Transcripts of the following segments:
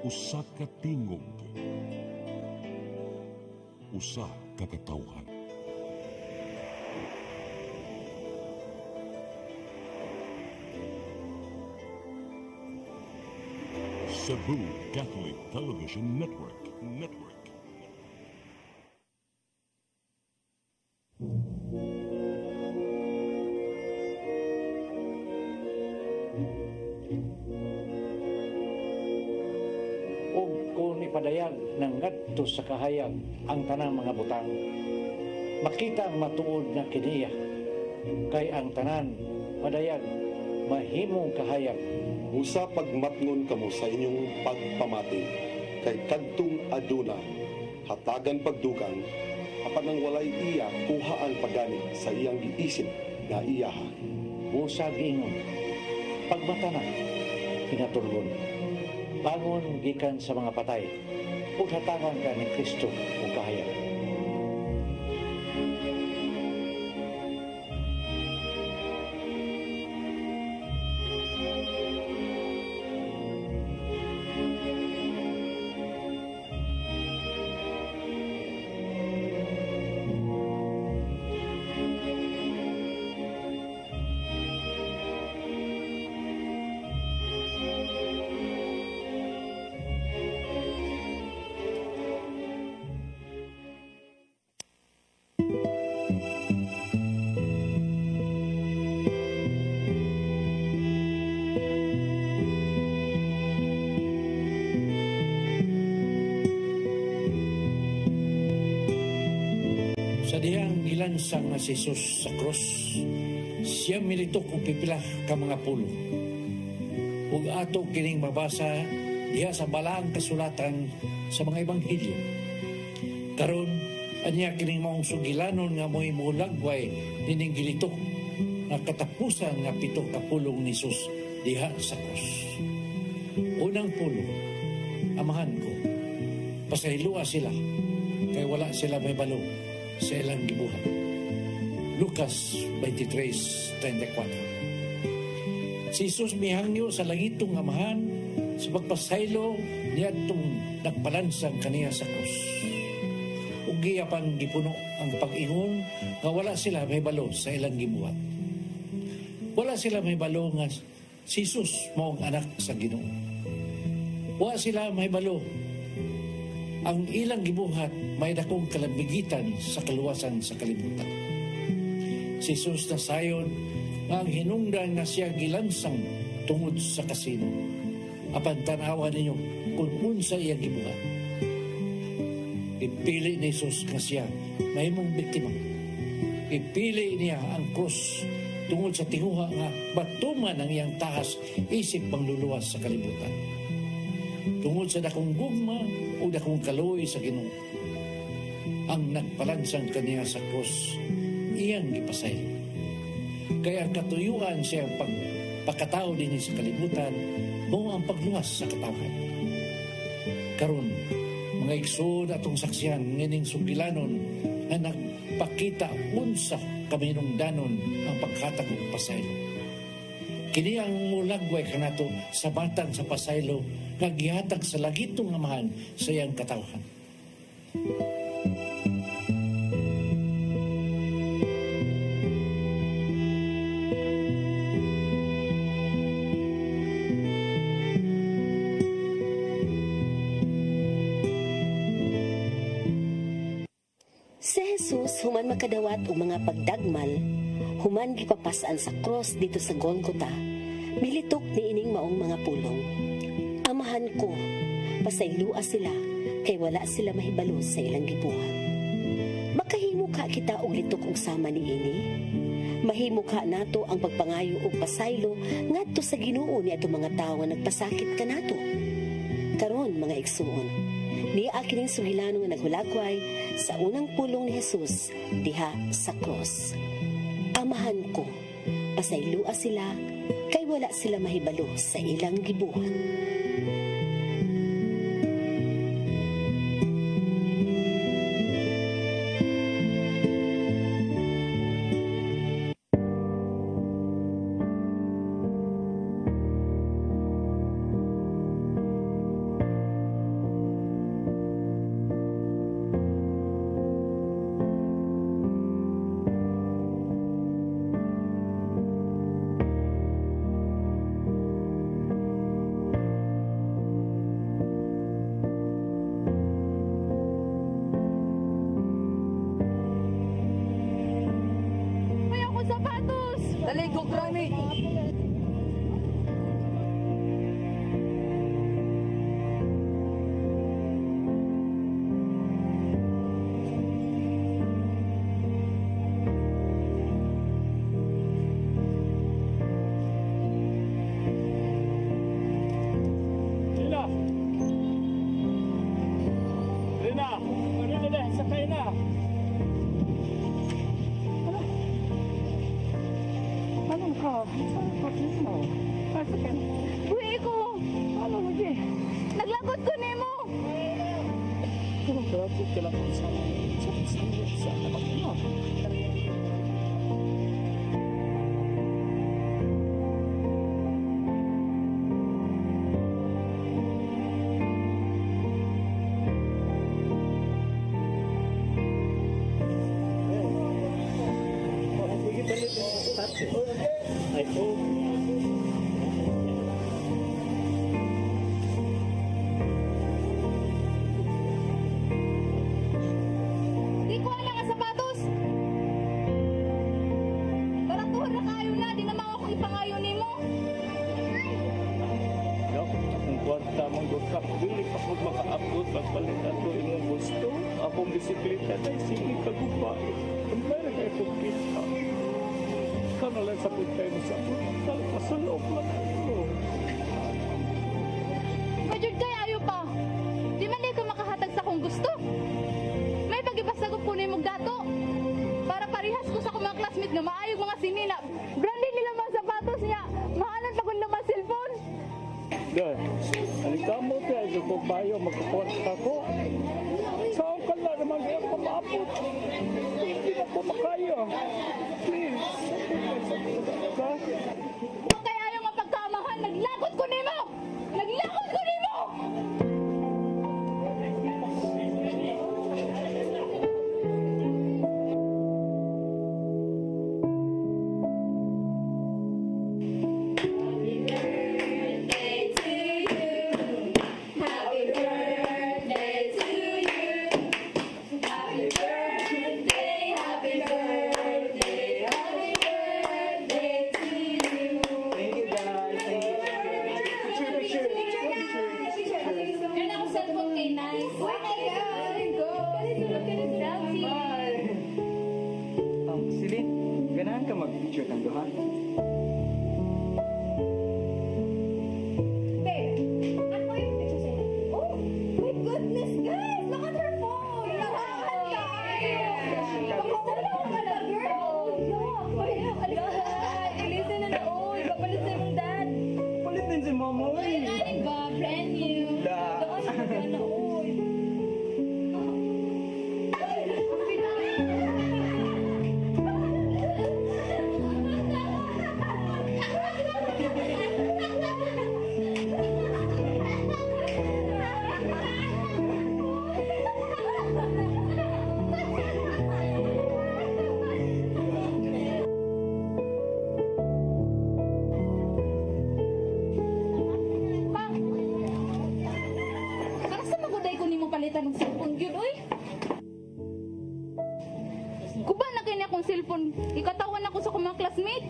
Usa ka tingog, usa ka katawhan. Cebu Catholic Television Network. Ug kung ipadayag ng ngadto sa kahayag ang tanang mga butang, makita ang matuod na kiniya, kay ang tanan padayag mahimong kahayag. Usa pagmatngon kamo sa inyong pagpamati, kay kadtong aduna hatagan pagdugang, apan ang walay iya kuhaan pagani sa iyang giisip nga iyaha. Usa giingon, pagmata na, pinatulgon. Bangon gikan sa mga patay, ug hatagan ka ni Kristo o kahayag. Sa dihang gilansang na si Jesus sa cross, siya militok og pipila ka mga pulo. Ug ato kining mabasa diha sa balaang kasulatan sa mga ebanghelyo. Karon anya kining maong sugilanon nga mo'y mulagway nining gilitok nga katapusan nga 7 ka pulong ni Jesus diha sa cross. Unang pulo, amahan ko, pasahilua sila kay wala sila may balo sa ilang gibuhat. Lucas 23:34. Si Jesus mihangyo sa langitong amahan sa pagpasaylo niya itong nagpalansang kaniya sa krus. Ug giyapan gipuno ang pag-ingon nga wala sila may balo sa ilang gibuhat. Wala sila may balo nga si Jesus maong anak sa Ginoo. Wala sila may balo ang ilang gibuhat may dakong kalabigitan sa kaluwasan sa kalibutan. Si Jesus na sayon nga ang hinungdan na siya gilansang tungod sa kasino. Apan tanawa ninyo kung unsa iyang gibuhat. Ipili ni Jesus nga siya mahimong biktima. Ipili niya ang krus tungod sa tinguha nga batuman ang iyang tahas isip pangluluwas sa kalibutan. Tungod sa dakong gugma o dakong kaluoy sa Ginoo, ang nagpalansang kaniya sa krus iyang gipasay. Kaya katuyuan siya ang pagkatao din sa kalibutan mo ang pagluwas sa katawan. Karon mga igsoon atong saksihan ngining sugilanon na nagpakita unsa kaminungdanon ang paghatag og pasaylo. Kini ang mulagway kanato sa batang sa pasaylo nga gihatag sa lagitong amahan sa iyang katawhan. Si Jesus human makadawat og mga pagdagmal, human gipapasan sa cross dito sa Golgota, militok niining maong mga pulong. Amahan ko, pasaylua sila, kay wala sila mahibalo sa ilang gibuhat. Makahimo ka kita og litok og sama niini. Mahimo ka nato ang pagpangayo og pasaylo ngadto sa Ginoo ni ato mga tawo nga nagpasakit kanato. Karon mga igsuon, ni akining sugilano nga naghulagway sa unang pulong ni Jesus diha sa cross. Amahan ko, pasaylua sila, kay wala sila mahibalo sa ilang gibuhat. sapatos mo. Uy, ko! Ano mo, Jay? Naglagot ko nimo! Grabe ka lang sa anak mo. Ay, oh. Di ko alam ang sapatos! Baratuhan na kayo na, di naman ako ipangayo nimo. Yak, ang kwarta mong gukap, dili pa po makaabot pagpalitan ko imong gusto. Akong bisikleta na sige kagupay. Ang mayroon ay pagkita. Ikaw na lang sa pagkay mo sa pagkal. Masalok lang ako. Majud kay ayo pa. Di man di ka makahatag sa kung gusto. May pagibasagop ko nimo dato. Para parihas ko sa akong mga classmate nga maayog mga sinina. Branded nila mga sapatos niya. Mahalan pa kung naman cellphone. Dahil, halika mo tayo kung bayo magkakwarta ko. Saan ka na naman kaya ko maabot? Hindi na po makaya. Please. Ha? Kung kaya ayaw nga pagkamahan, naglagot ko nimo! Naglagot ko nimo! Yan ako cellphone kay Nice. Okay, go! Selfie! Silin, ganahan ka mag-picture ng duha? Babe, ano yung picture sa'yo? Oh, my goodness, guys! Look at her phone! Nakahan tayo! Kamusta lang ka na, girl? Ilisen na na, oy! Papalit sa mong dad! Palit din si Mama, Ay, ano ba? Brand new! Doon ka na, oy! Pa! Asa maguday ko nimo palitan ng cellphone gyud oy? Kuba na kay akong cellphone. Ikatawan ako sa akong mga classmate.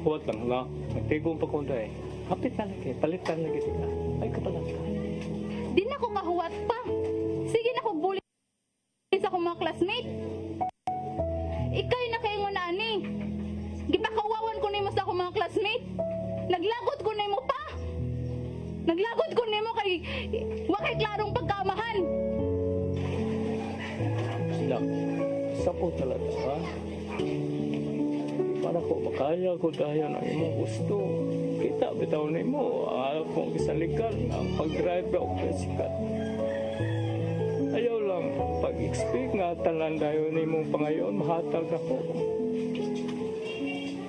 Huwag lang na. Nagtigong pa kong dahil. Hapit na lagi. Palitan lagi sila. Ay kapalat ka. Di na ko kahuwat pa. Sige na ko bully sa akong mga classmate. Ikay na kayo na ani. Gipakawawan ko nimo sa akong mga classmate. Naglagot ko nimo pa. Naglagot ko nimo kay wakay klarong pagkamahan. Sila. Sapo talaga ha. Para ko makaya ko dahil ang imong gusto. Kita bitaw na mo. Akong isalikan ang pag-drive ako sikat. Ayaw lang pag-expect nga talan dahil ni mong pangayon mahatag ako.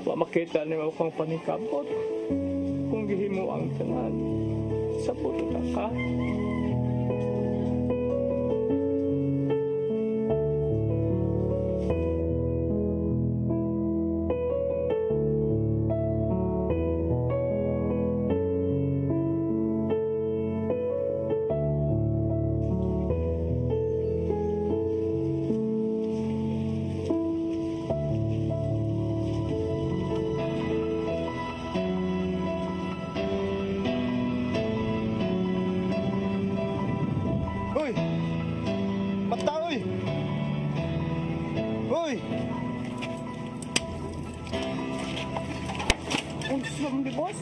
Wa makita ni mo kang panikabot. Kung gihimo ang tanan. Sapo talaga ka. Hoy! Basta, hoy! Hoy! Unsa man di boss?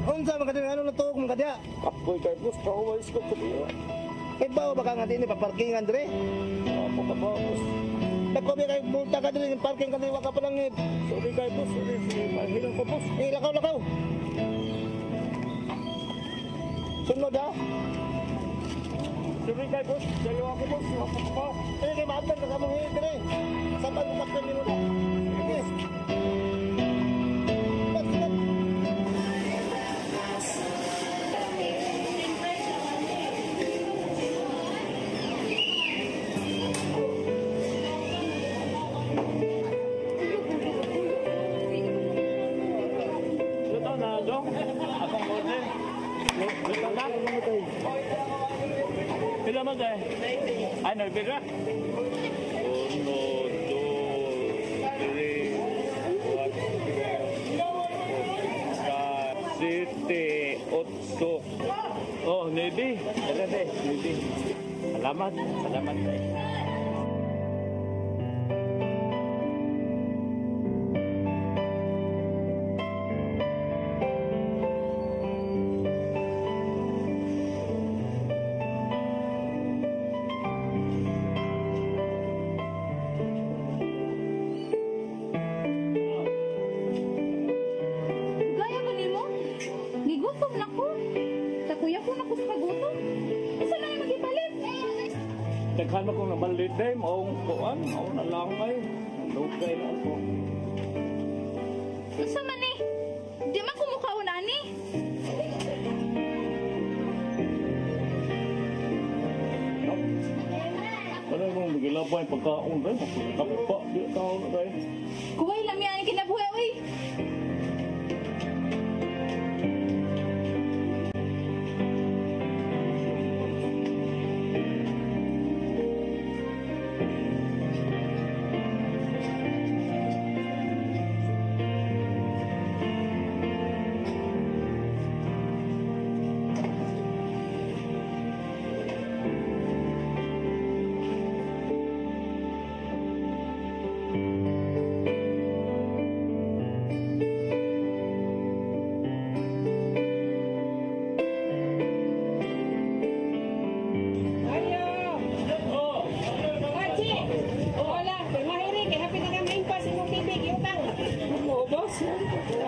Unsa man kadya ano na to kung kadya? Apoy kay boss, kawais ko ko diya. Kay ba baka nga din paparkingan dire? Ako ka ba boss? Nagkobi kay multa ka diri parking kanina ka palangit. Sorry kay boss, sorry. Mahilang ko boss. Lakaw. Sunod ha. Sorry kay boss, dalawa ko boss. Wapak pa. Kay maatan ka sa mga hintiri. Sa pagkakapin nyo na. Sige. Luto na, Dong. Akong order. Luto na. Pila mo tayo? Ay, nagbira? 1, 2, 3, 4, 5, 6, 7, 8. Oh, Navy. Navy. Salamat tayo. Gaya ba nimo? Gigutom na ko. Takuya ko na ko sa kagutom. Isa na yung magipalit. Taghan ako na balit day, maong kuan, maong nalangay. Lugay na ako. Isa man eh. Di man kumukha na ni. Ano mo, magilabay pagkaon day, kappa, di tao na day. Kuway lang yan kinabuhi, uy.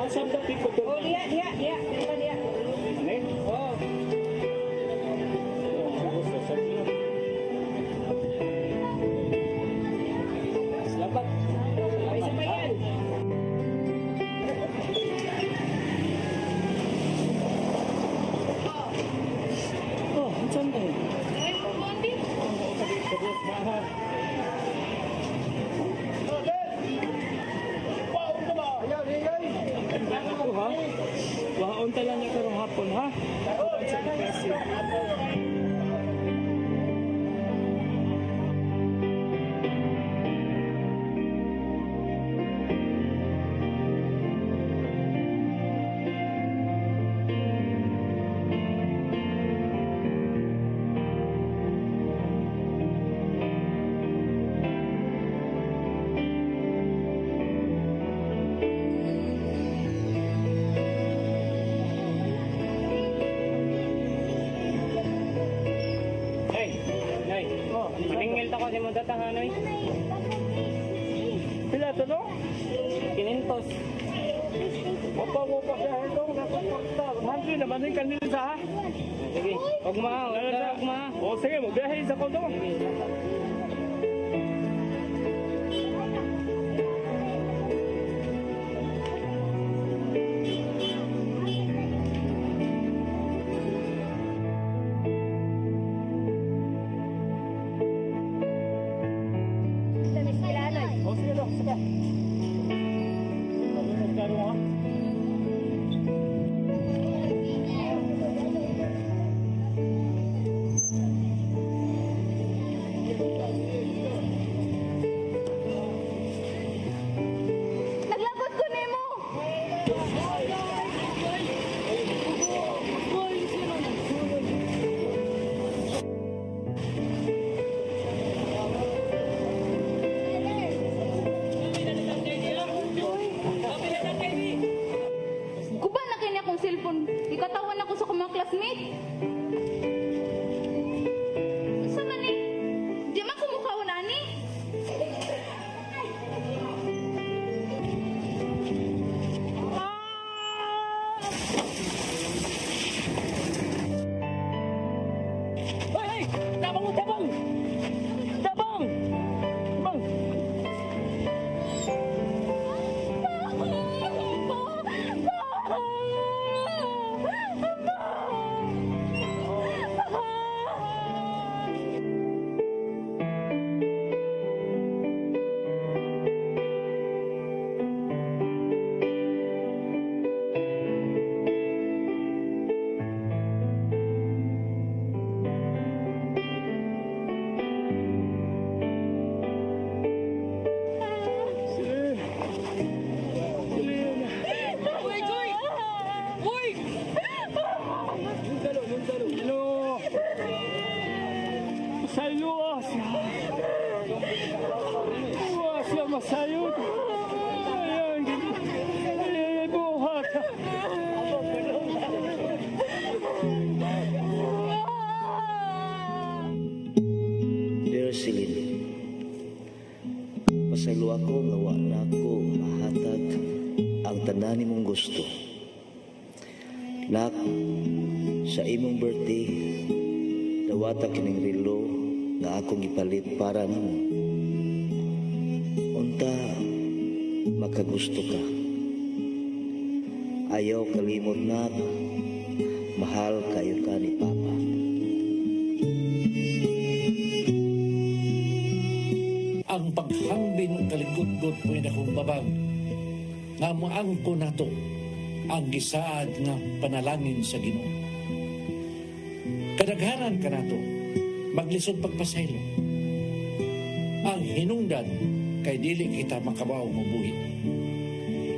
Asam tapi ko to. Oh, dia. Ani? Oh. Selamat. Ay, isa pa yan. Oh, macam ni. Ay, kumonti. Kabut mahal. Ako ha? Waon talang niya karong hapon ha? Maningil ta ko si mo datahanoy. Pila to no? Kinintos. Wapa kaya ito. Nakapakta. Hanggi naman yung kanina sa ha? Sige, ugma, ugma. O sige, magbiyahe sa ko doon. O sige doon, sige. Magkano ha? Hoy! Tabang mo! Tabang! Tabang! Tabang! Masayot. Ayan. Ayan, buhat. Dear Celine, pasaylo ako nga wa na ako mahatag ang tanan nimong gusto. Lak, sa imong birthday, dawata kining relo nga akong ipalit para nimo. Unta, makagusto ka. Ayaw kalimot na, mahal kayo ka ni Papa. Ang paghambin ng kaligod-god po na kong babang, nga moangko na to ang gisaad nga panalangin sa Ginoo. Kadaghanan ka na to, maglisod pagpasaylo. Ang hinungdan, kay dili kita makabaw mo buhi.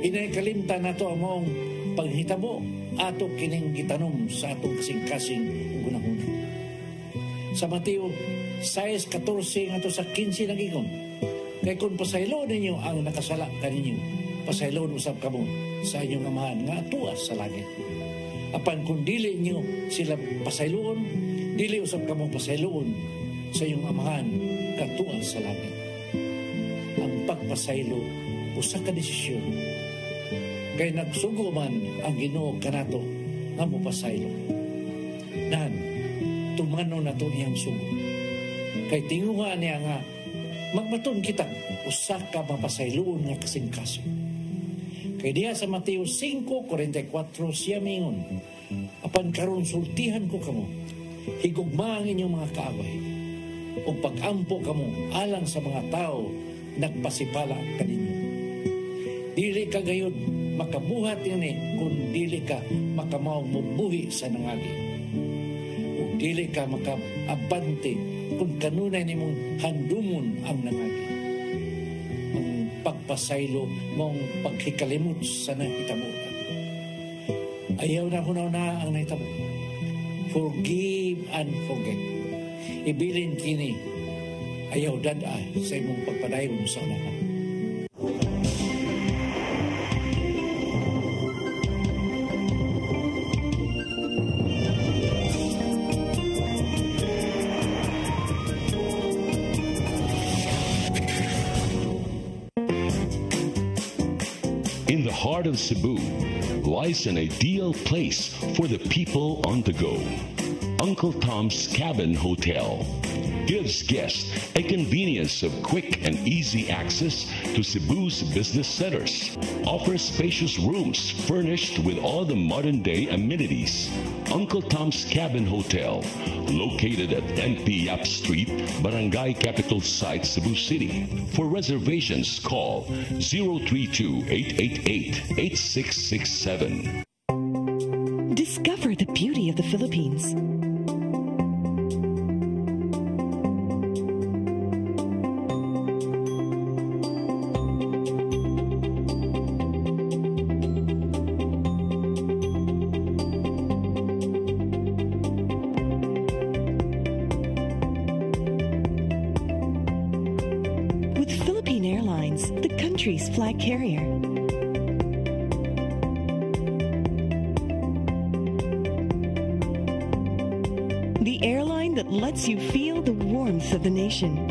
Inay kalimta na to among paghitabo ato kining gitanom sa atong kasing-kasing gunahuna. Sa Mateo 6:14 nga to sa 15 nagigon, kay kung pasaylo ninyo ang nakasala kaninyo, pasaylon usab kamo sa inyong amahan nga tuas sa langit. Apan kung dili niyo sila pasayloon, dili usab kamo pasayloon sa inyong amahan nga tuas sa langit. Ang pagpasaylo usa ka desisyon, kay nagsugo man ang Ginoo kanato nga mopasaylo. Nan tumano na to niyang sugo, kay tinguha niya nga magmaton kita usa ka mapasayloon nga kasing-kaso. Kay diha sa Mateo 5:44 siya mingon, apan karon sultihan ko kamo, higugma ang inyong mga kaaway, o pag-ampo kamo alang sa mga tao nagpasipala kaninyo. Dili ka gayud makabuhat ini kung dili ka makamaw mubuhi sa nangagi. O dili ka makaabante kung kanunay nimong handumon ang nangagi. Ang pagpasaylo mong paghikalimot sa nahitamutan. Ayaw na kunaw na ang nahitabo. Forgive and forget. Ibilin kini ayaw dada sa imong pagpadayon sa unahan. In the heart of Cebu lies an ideal place for the people on the go. Uncle Tom's Cabin Hotel gives guests a convenience of quick and easy access to Cebu's business centers, offers spacious rooms furnished with all the modern-day amenities. Uncle Tom's Cabin Hotel, located at NP Yap Street, Barangay Capital Site, Cebu City. For reservations, call 032-888-8667. Discover the beauty of the Philippines. With Philippine Airlines, the country's flag carrier. The airline that lets you feel the warmth of the nation.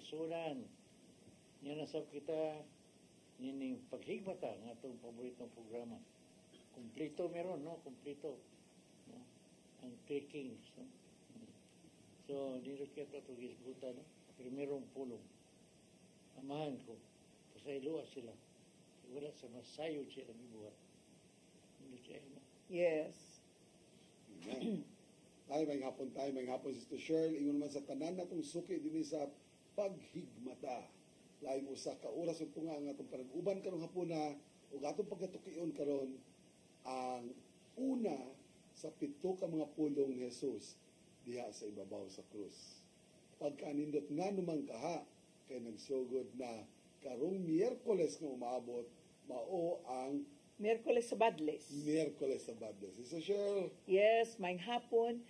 kasunan. Yan nasab kita nining paghigmata ng atong paboritong programa. Kumplito meron, no? Kumplito. No? Ang three kings. No? So, dito kita ito gisbuta, no? Primerong pulong. Amahan ko. Pasayloa sila. Wala sa masayo siya ang ibuhat. Hindi siya, no? Yes. Amen. Tayo, may hapon, Sister Cheryl. Ingon naman sa tanan na itong suki din sa paghigmata. Lain usa ka oras ug tunga nga atong panag-uban karong hapon na ug atong pagkatukion karon ang una sa pito ka mga pulong ni Jesus diha sa ibabaw sa krus. Pagkanindot nga numang kaha kay nagsugod na karong Miyerkules nga umaabot mao ang Miyerkules sa Badles. Miyerkules sa Badles. Sister Cheryl. Yes, maing hapon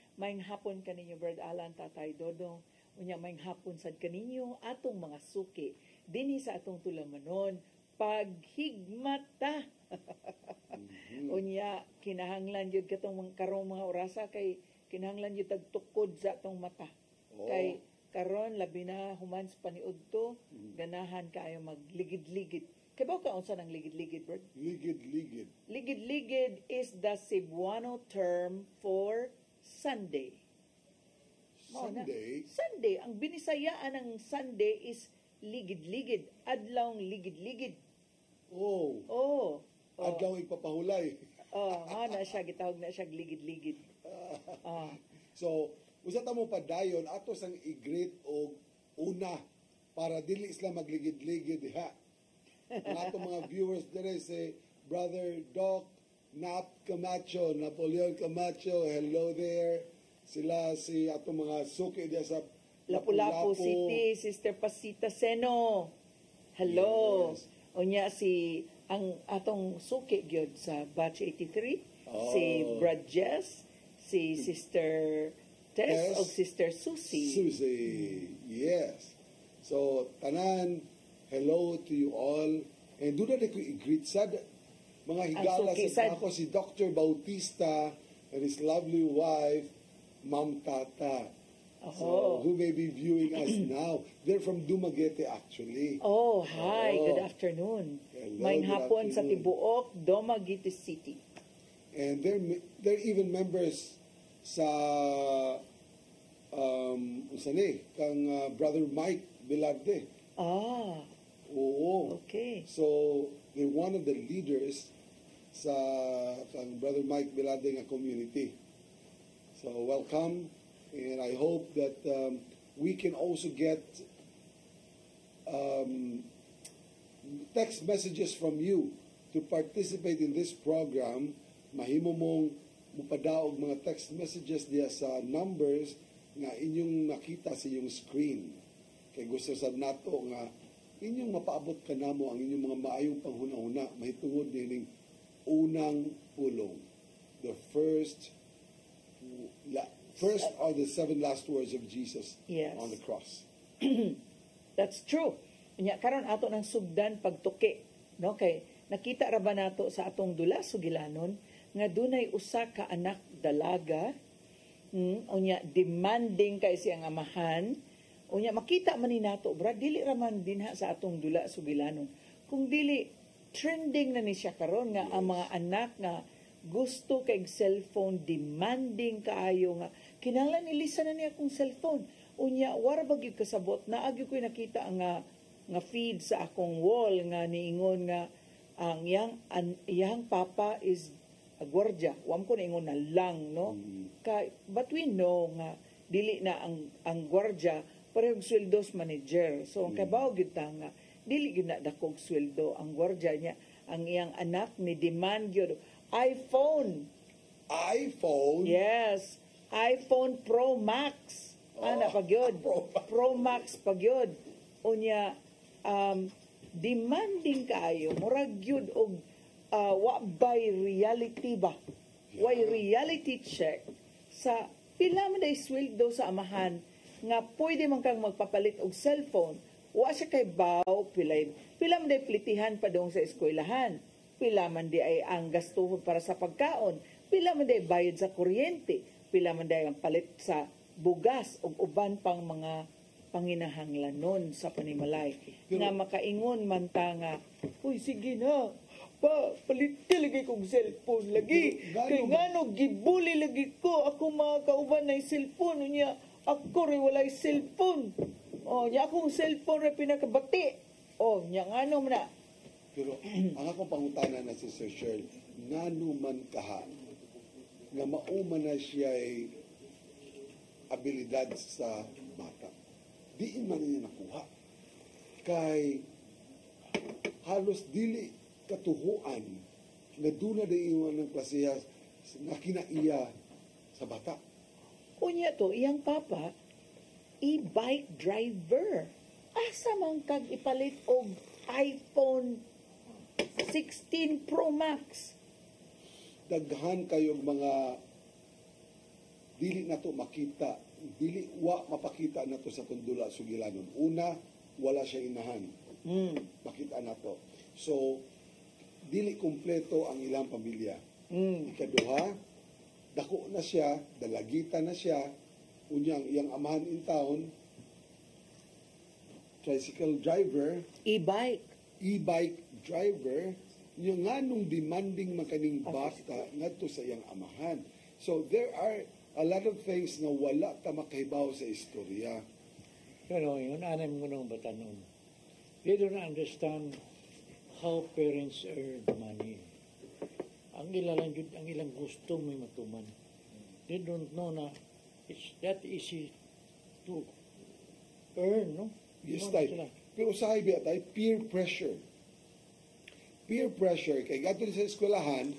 kaninyo Brad Alan, Tatay Dodong. Unya maing hapon sad kaninyo atong mga suki dinhi sa atong tulamanon paghigmata. Unya kinahanglan jud katong karong mga orasa kay kinahanglan jud tagtukod sa atong mata. Kay karon labi na human sa paniudto ganahan kaayo magligid-ligid. Kay ba ka unsa nang ligid-ligid, Bert? Ligid-ligid. Ligid-ligid is the Cebuano term for Sunday. Sunday? Sunday. Ang binisayaan ng Sunday is ligid-ligid. Adlawng ligid-ligid. Oh. Adlawng ipapahulay. Na siya, gitawag na siya ligid-ligid. So, usa ta mo padayon ato sang i-greet og una para dili sila magligid-ligid diha. Ang atong mga viewers dire si Brother Doc Nap Camacho, Napoleon Camacho, hello there. Sila si atong mga suki diya sa Lapu-Lapu City, Sister Pasita Seno. Hello. Yes. Unya si ang atong suki gyud sa Batch 83, si Brad Jess, si Sister Tess o Sister Susie. Yes. So tanan, hello to you all. And doon na ko i-greet sad mga higala sa ako si Dr. Bautista and his lovely wife, Ma'am Tata. So, who may be viewing us now. They're from Dumaguete actually. Hi. Good afternoon. Maing hapon sa Tibuok, Dumaguete City. And they're even members sa kang Brother Mike Velarde. Okay. So, they're one of the leaders sa kang Brother Mike Velarde nga community. So, welcome. And I hope that we can also get text messages from you to participate in this program. Mahimo mong mupadaog mga text messages diya sa numbers nga inyong makita sa inyong screen. Kay gusto sad nato nga inyong mapaabot kanamo ang inyong mga maayong panghuna-huna mahitungod nining unang pulong. The first are the 7 last words of Jesus on the cross. That's true. Nya karon ato nang sugdan pagtuki, no? Kay nakita ra ba nato sa atong dula sugilanon nga dunay usa ka anak dalaga, unya demanding kay siyang amahan. Unya makita man ni nato, bra dili ra man dinha sa atong dula sugilanon. Kung dili trending na ni siya karon nga ang mga anak nga gusto kay cellphone, demanding kaayo nga kinahanglan nilisa na niya akong cellphone. Unya wara ba gyud kasabot na agi ko'y nakita nga feed sa akong wall nga niingon nga ang iyang papa is a gwardiya. Wam ko niingon na lang, no? But we know nga dili na ang gwardiya parehong sweldos manager. So ang kabaw gyud ta nga dili gyud na dakog sweldo ang gwardiya niya. Ang iyang anak ni demand gyud iPhone. Yes. iPhone Pro Max. Ana pagyod. Pro Max pagyod. Unya demanding kaayo murag gyud og wa by reality ba. Why reality check sa pila man day sweldo sa amahan nga pwede man kang magpapalit og cellphone. Wa siya kay baw pila man day plitihan pa dong sa eskwelahan. Pila man di ay ang gastuhon para sa pagkaon, pila man di bayad sa kuryente, pila man di ang palit sa bugas o uban pang mga panginahanglanon sa panimalay. Nga makaingon man ta nga, uy, sige na, palit lagi kong cellphone lagi. Kay ngano, gibuli lagi ko. Ako mga kauban na cellphone niya. Ako rin walay cellphone. O, niya akong cellphone rin pinakabati. O, niya ngano man na. Pero ang akong pangutana na si Sir Shirley, ngano man kaha nga mauman na siya ay abilidad sa bata. Diin man niya nakuha. Kay halos dili katuhuan nga duna dayon ng klasiya nga kinaiya sa bata. Unya to, iyang papa, e-bike driver. Asa man kag ipalit og iPhone 16 Pro Max. Daghan kayong mga dili na to makita, dili wa mapakita na to sa tundula sugilanon. Una, wala siya inahan. Makita na to. So, dili kompleto ang ilang pamilya. Ikaduha, dako na siya, dalagita na siya, unyang iyang amahan in town, tricycle driver, e-bike driver, yung nga nung demanding makaning bata ngadto sa iyang amahan. So there are a lot of things na wala ta makahibaw sa istorya. Pero yun, anay mo nung bata noon. They don't understand how parents earn money. Ang ilang gusto may matuman. They don't know na it's that easy to earn, no? Yes, tayo. Pero sa ibi tayo, peer pressure. Peer pressure, kay gato sa eskwelahan,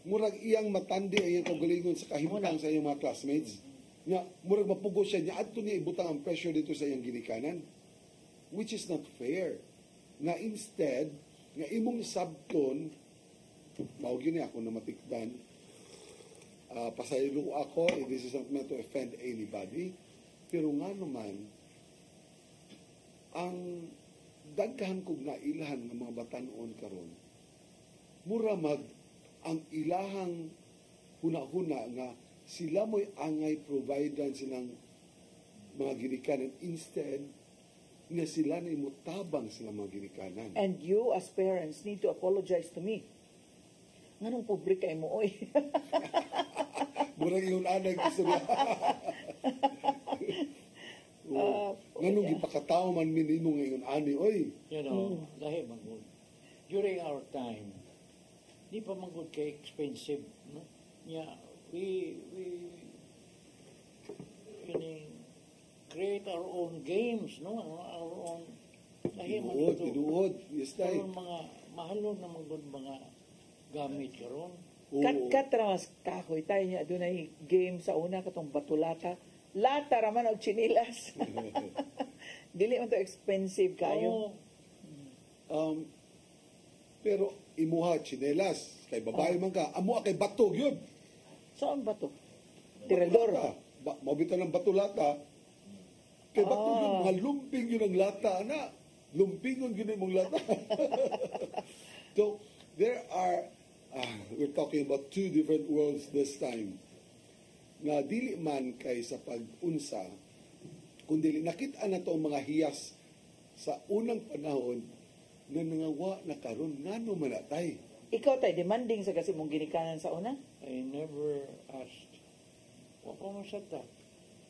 murag iyang matandi ay iyang kagalingon sa kahimtang sa iyang mga classmates. Nga, murag mapugos siya niya, adto niya ibutang ang pressure dito sa iyang ginikanan. Which is not fair. Nga instead, nga imong sabton, mawag yun ako na matikdan, pasaylo ako, this is not meant to offend anybody, pero nga naman, ang daghan kog na ilahan ng mga batanon karon, mura ang ilahang huna-huna nga sila mo'y angay providean silang mga ginikanan instead nga sila na imutabang silang mga ginikanan. And you as parents need to apologize to me. Nganong pobre kay mo, oy? Murag yung anay gusto niya. Nganong gipakatao man minimo ngayon ani, oy? You know, dahil magod. During our time, di pa magod kay expensive, no? Yeah, we create our own games, no? Our own tinuod, yes tay. Karon mga mahalo na mga gamit karon. Kat ramas kahoy tayo niya adunay game sa una katong batulata. Lata raman og chinilas. Dili man to expensive kayo. Pero imuha chinelas kay babae man ka, amo kay bato gyud. Saan bato? Tirador. Mabitan ng batulata. Kay bato yun, mga lumping yun ang lata, ana. Lumpingon yun mong lata. So, there are, we're talking about two different worlds this time. Nga dili man kay sa pag-unsa, kundi nakita na to ang mga hiyas sa unang panahon na nangawa na karon ngano man natay. Ikaw tay demanding sa kasi mong ginikanan sa una? I never asked. Wa pa man sa ta.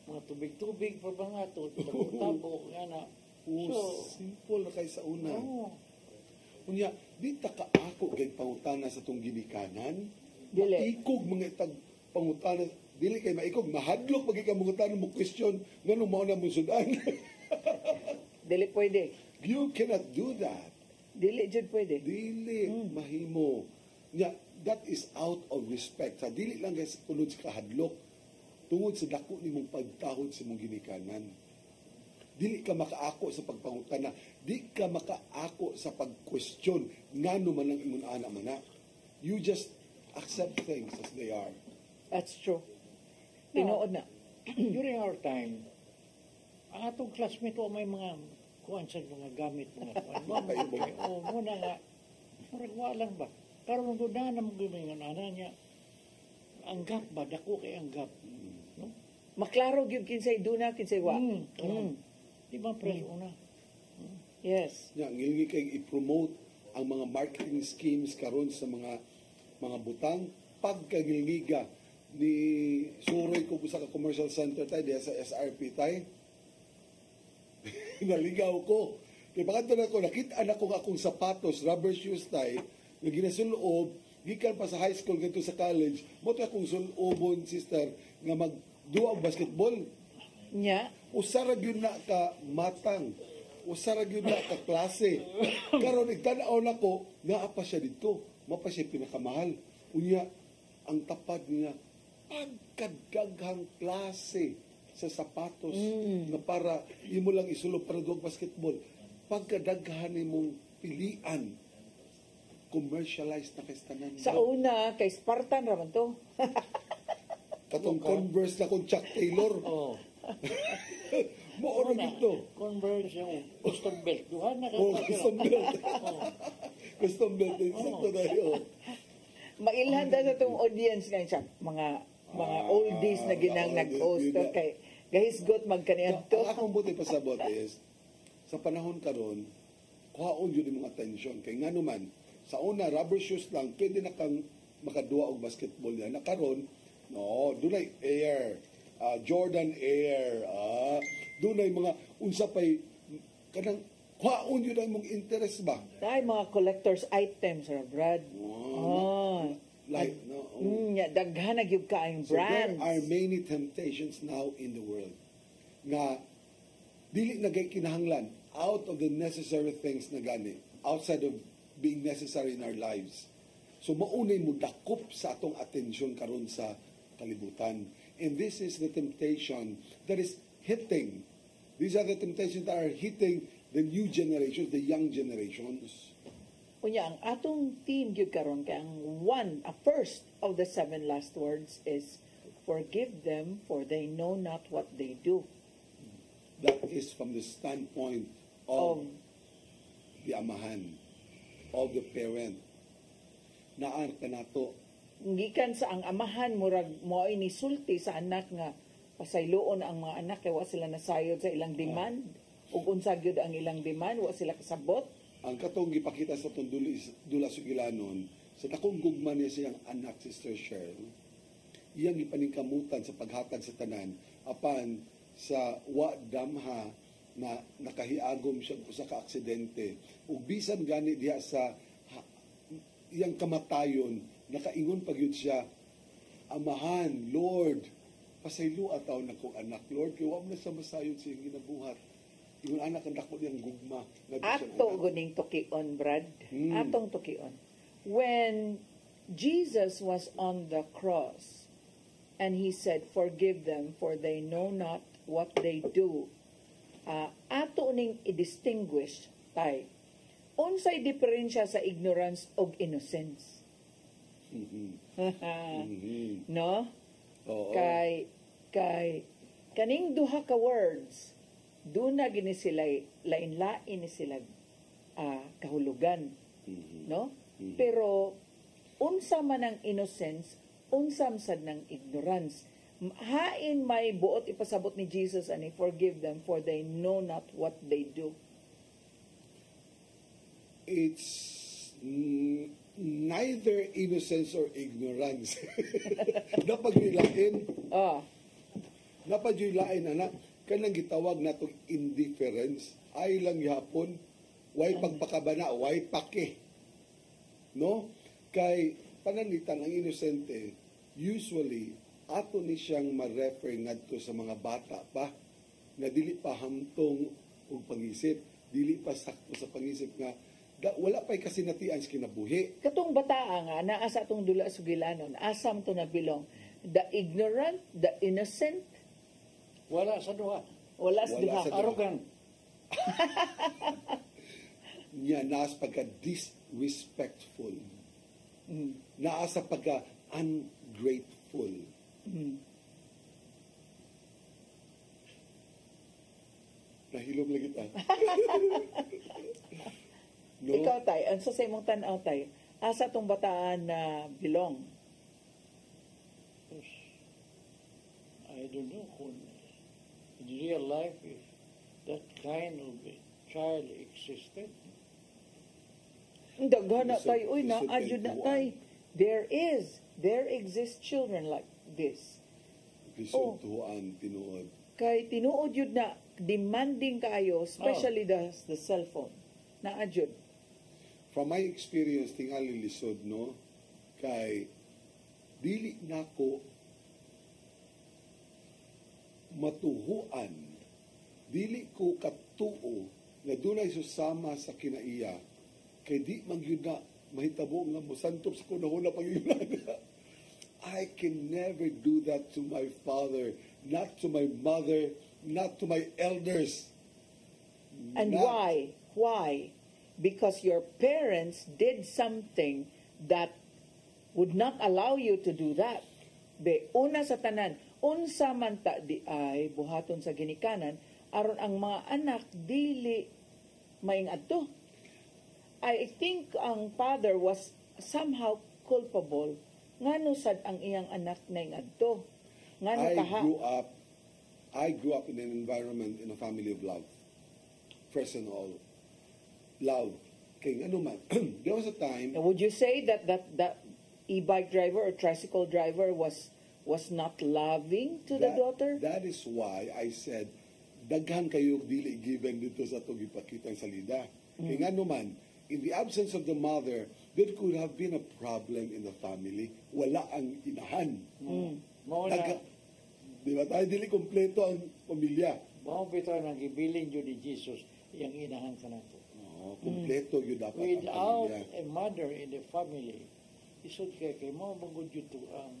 Mga tubig-tubig pa ba nga to? Tabo nga na. So, simple na kay sa una. Unya, di ta kaako kay pangutana sa tong ginikanan. Maikog mga itag pangutana. Dili kay maikog. Mahadlok pag ikamungutanan mo question nganong mao na mo sudan. Dili pwede. You cannot do that. Dili jud pwede. Dili mahimo. Nya, that is out of respect. Sa dili lang guys tulod sa kahadlok. Tungod sa dako nimong pagtahod sa mong ginikanan. Dili ka makaako sa pagpangutana. Di ka makaako sa pag-question ngano man ang imong ana man. You just accept things as they are. That's true. Tinuod na. During our time, ang atong classmate o may mga kuwan sa mga gamit mga kuwan. O muna nga, murag walang ba? Karon doon na mo gawin nga ana niya. Ang gap ba? Dako kay ang gap. No? Maklaro gyud kinsay duna kinsay wa. Di ba preso una? Yes. Nya ngilgi kay i-promote ang mga marketing schemes karon sa mga butang pagkagilgiga ni suroy ko sa commercial center tayo diya sa SRP tayo. Naligaw ko. Kaya bakit na ko, nakita na ko akong sapatos, rubber shoes tayo, na ginasulob, gikan pa sa high school, ganito sa college, mo akong sulobon, sister, nga magduwa og basketball. Nya? Usarag yun na ka matang. Usarag yun na ka klase. Karon igtanaw na ko, naa pa siya dito. Mapa siya pinakamahal. Unya, ang tapad niya, pagkadaghang klase sa sapatos na para imo lang isulob para duwag basketball. Pagkadaghan mong pilian, commercialized na kastanan. Sa una, kay Spartan raman to. Katong Converse na kung Chuck Taylor. Oo. Maorag ito. Converse yung custom belt. Duhan na Oh, custom belt. Custom belt. Sakto na yun. Mailhan daw sa itong audience nga siya. Mga oldies na ginang nag-host. Kay gahisgot magkaniyan to. Ang akong buti pasabot is, sa panahon karon, kuhaon yun yung mga atensyon. Kaya nga naman, sa una, rubber shoes lang, pwede na kang makaduwa og basketball yan. Na karon, no, dunay Air, Jordan Air, dunay mga unsa pay kanang kuhaon yun ang mong interest ba? Dahil mga collector's items, Brad. Like, no, daghan na gyud ka ang so brands. there are many temptations now in the world nga dili na gay kinahanglan out of the necessary things na gani, outside of being necessary in our lives. So maunay mo dakop sa atong atensyon karon sa kalibutan. And this is the temptation that is hitting. These are the temptations that are hitting the new generations, the young generations. Unya, ang atong theme gyud karon kay ang first of the 7 last words is forgive them for they know not what they do. That is from the standpoint of the amahan, of the parent. Naan ka nato. Gikan sa ang amahan murag mo ay nisulti sa anak nga pasayloon ang mga anak kay wa sila nasayod sa ilang demand ug unsa gyud ang ilang demand wa sila kasabot. Ang katong gipakita sa itong dula sugilanon, sa takong gugma niya siyang anak, Sister Cheryl, iyang ipaningkamutan sa paghatag sa tanan, apan sa wa damha na nakahiagom siya sa ka-aksidente. Ug bisan gani diha sa iyang kamatayon, nakaingon pagyud siya, Amahan, Lord, pasaylo ataw na kong anak, Lord, kaya wa mo na sa masayod sa iyong ginabuhat. Yung anak ang dako niyang gugma. Ato guning tukion, Brad. Atong tukion. When Jesus was on the cross and he said, forgive them for they know not what they do. Ato ning i-distinguish tay. Unsay diferensya sa ignorance og innocence? No? Kay kaning duha ka words doon na gini sila lain-lain ni sila kahulugan, no? Pero unsa man ang innocence, unsam sad ng ignorance. Hain may buot ipasabot ni Jesus ani forgive them for they know not what they do. It's neither innocence or ignorance. Dapat yulain. Dapat yulain, anak. Kanang gitawag natong indifference ay lang yapon way pagpakabana, way pake. No? Kay pananitan ang inosente, usually ato ni siyang ma-refer ngadto sa mga bata pa na dili pa hamtong og pangisip, dili pa sakto sa pangisip nga wala pa'y kasinatian sa kinabuhi. Katong bataa nga naa sa atong dula sugilanon, asam to na bilong the ignorant, the innocent. Wala sa duha. Wala sa duha. Arrogant. Niya naas pagka-disrespectful. Naas sa pagka-ungrateful. Nahilom lagi ta. No? Ikaw tay, ang sa imong tanaw tay, asa tong bataan na bilong? I don't know kung in real life, if that kind of a child existed. Daghana Lisod- tayo, uy, lisod naadyo na kay tayo. There exist children like this. Lisod tuan, tinuod. Kay tinuod yun na demanding kayo, especially the cell phone. Naadyo. From my experience, tingali lisod, no? Kay, dili nako matuhuan, dili ko katuo nga dunay susama sa kinaiya, kay di man yun na mahitabo nga musantop sa kunahuna pag-iulaga. I can never do that to my father, not to my mother, not to my elders. And Not- why? Why? Because your parents did something that would not allow you to do that. Be, una sa tanan, unsa man ta di ay buhaton sa ginikanan, aron ang mga anak dili maingadto. I think ang father was somehow culpable ngano sad ang iyang anak na ingadto. Ngano kaha? I grew up in an environment, in a family of love. First and all, love. Kay ano man, there was a time, Now, would you say that e-bike driver or tricycle driver was not loving to the daughter? That is why I said, daghan kayo dili given dito sa itong ipakita ang salida. Kaya nga naman, in the absence of the mother, there could have been a problem in the family. Wala ang inahan. Di ba tayo dili kompleto ang pamilya? Mao bitaw nang gibilin jud ni Jesus iyang inahan kanato. Kompleto yun dapat ang Without pamilya. a mother in the family, isod kay mao magud jud to ang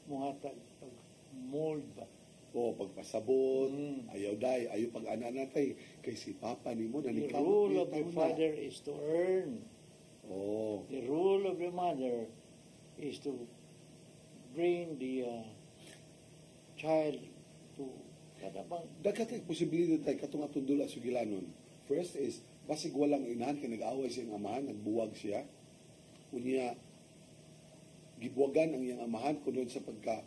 muhatag pag mold ba. O pagpasabot, ayaw day, ayaw pag-ana natay, kay si Papa ni mo, The nanikam. rule of the father is to earn. Oh. The rule of the mother is to bring the child to kadabang. Dagkat kay posibilidad tayo katong atong dula sugilanon. First is, basig walang inahan, kay nag-away siyang amahan, nagbuwag siya. Unya, gibuwagan ang iyang amahan kuno sa pagka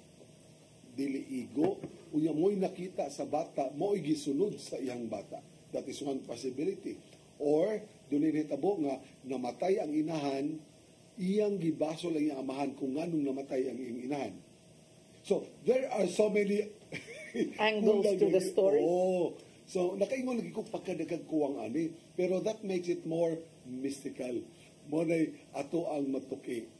dili igo, unya mo'y nakita sa bata, mo'y gisunod sa iyang bata. That is one possibility. Or, doon hitabo nga, namatay ang inahan, iyang gibaso lang iyang amahan kung nganong namatay ang iyang inahan. So, there are so many Angles to the story. Oh. So, nakaingon lagi ko pagkadagang kuwang ani, pero that makes it more mystical. Monay ato ang matuki.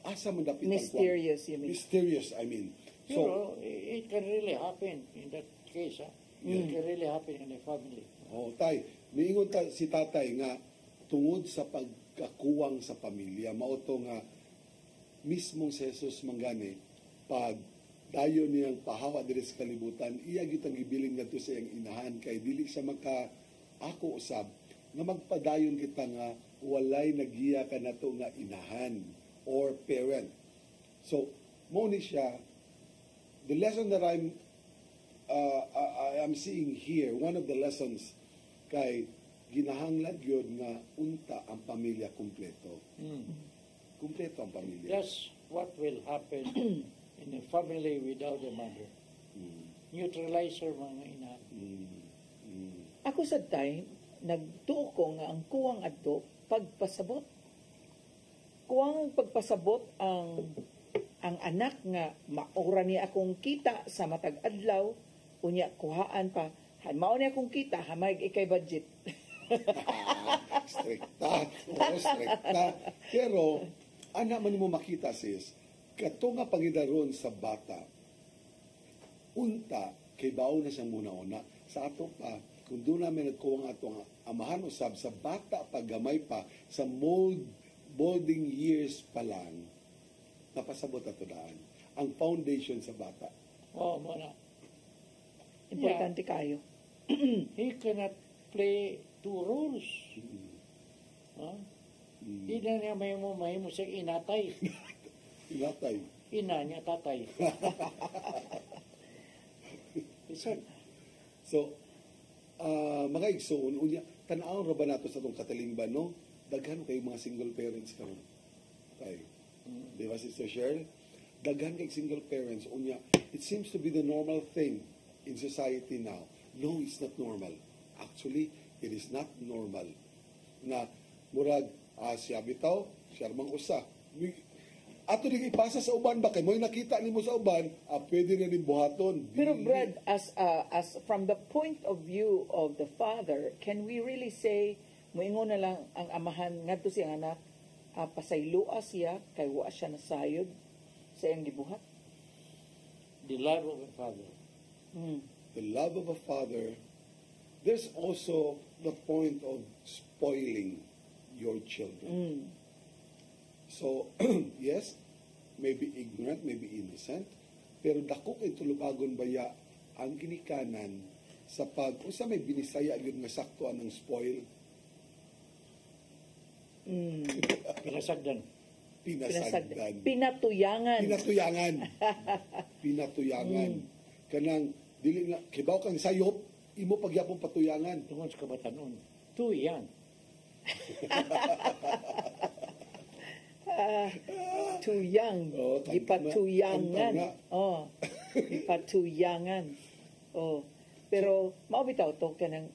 Asa man dapit ang kuwang? Mysterious, you mean? Mysterious, I mean. Pero it can really happen in that case. It can really happen in a family. Oh, tay, miingon si tatay nga tungod sa pagkakuwang sa pamilya, mao to nga mismong si Jesus manggani pag dayon niyang pahawa diri sa kalibutan, iya gitang gibiling ngadto sa iyang inahan kay dili siya maka ako usab nga magpadayon kita nga walay nagiya ka nato nga inahan or parent. So, mo ni siya, the lesson that I am seeing here, one of the lessons kay ginahanglan gyud nga unta ang pamilya kumpleto. Kumpleto ang pamilya. That's what will happen in a family without a mother. Neutralize her mga ina. Ako sa time, nagtuo ko nga ang kuwang adto pagpasabot. Kuwang pagpasabot ang anak nga maura niya akong kita sa matag adlaw, unya kuhaan pa. Mao niya akong kita, hamay ikay budget. Strikta. Strikta. Pero, ana man mo makita sis, kato nga pangidaron sa bata, unta, kay baon na siyang muna-una. Sa ato pa, kung doon namin nagkuwang atong amahan usab sa bata paggamay pa, sa molding years pa lang, napasabot ato daan. Ang foundation sa bata. Oh, muna. Importante kayo. He cannot play two roles. Ina niya mahimo siya inatay. Inatay. Ina niya tatay. So, mga igsoon, unya, tanaw ra ba nato sa itong katalingban, no? Daghan kayo mga single parents karon. Okay. Di ba, Sister Cheryl? Daghan kayo single parents, unya, it seems to be the normal thing in society now. No, it's not normal. Actually, it is not normal na murag siya bitaw, siya mang usa. Ato ning ipasa sa uban ba kay mo'y nakita nimo sa uban, pwede na rin buhaton. Pero Brad, as from the point of view of the father, can we really say moingon na lang ang amahan ngadto siyang anak, pasaylua siya kay wa siya nasayod sa iyang gibuhat? The love of a father. The love of a father. There's also the point of spoiling your children. So, yes, maybe ignorant, maybe innocent, pero dako kay tulubagon baya ang ginikanan sa pag usa may binisaya gyud nga saktuan ng spoil. Pinasagdan. Pinatuyangan. Kanang dili na kibaw kang sayop, imo pagyapon patuyangan tungod sa kabatanon. Too young. Too young. Ipatuyangan. Ipatuyangan. Pero mao bitaw to kanang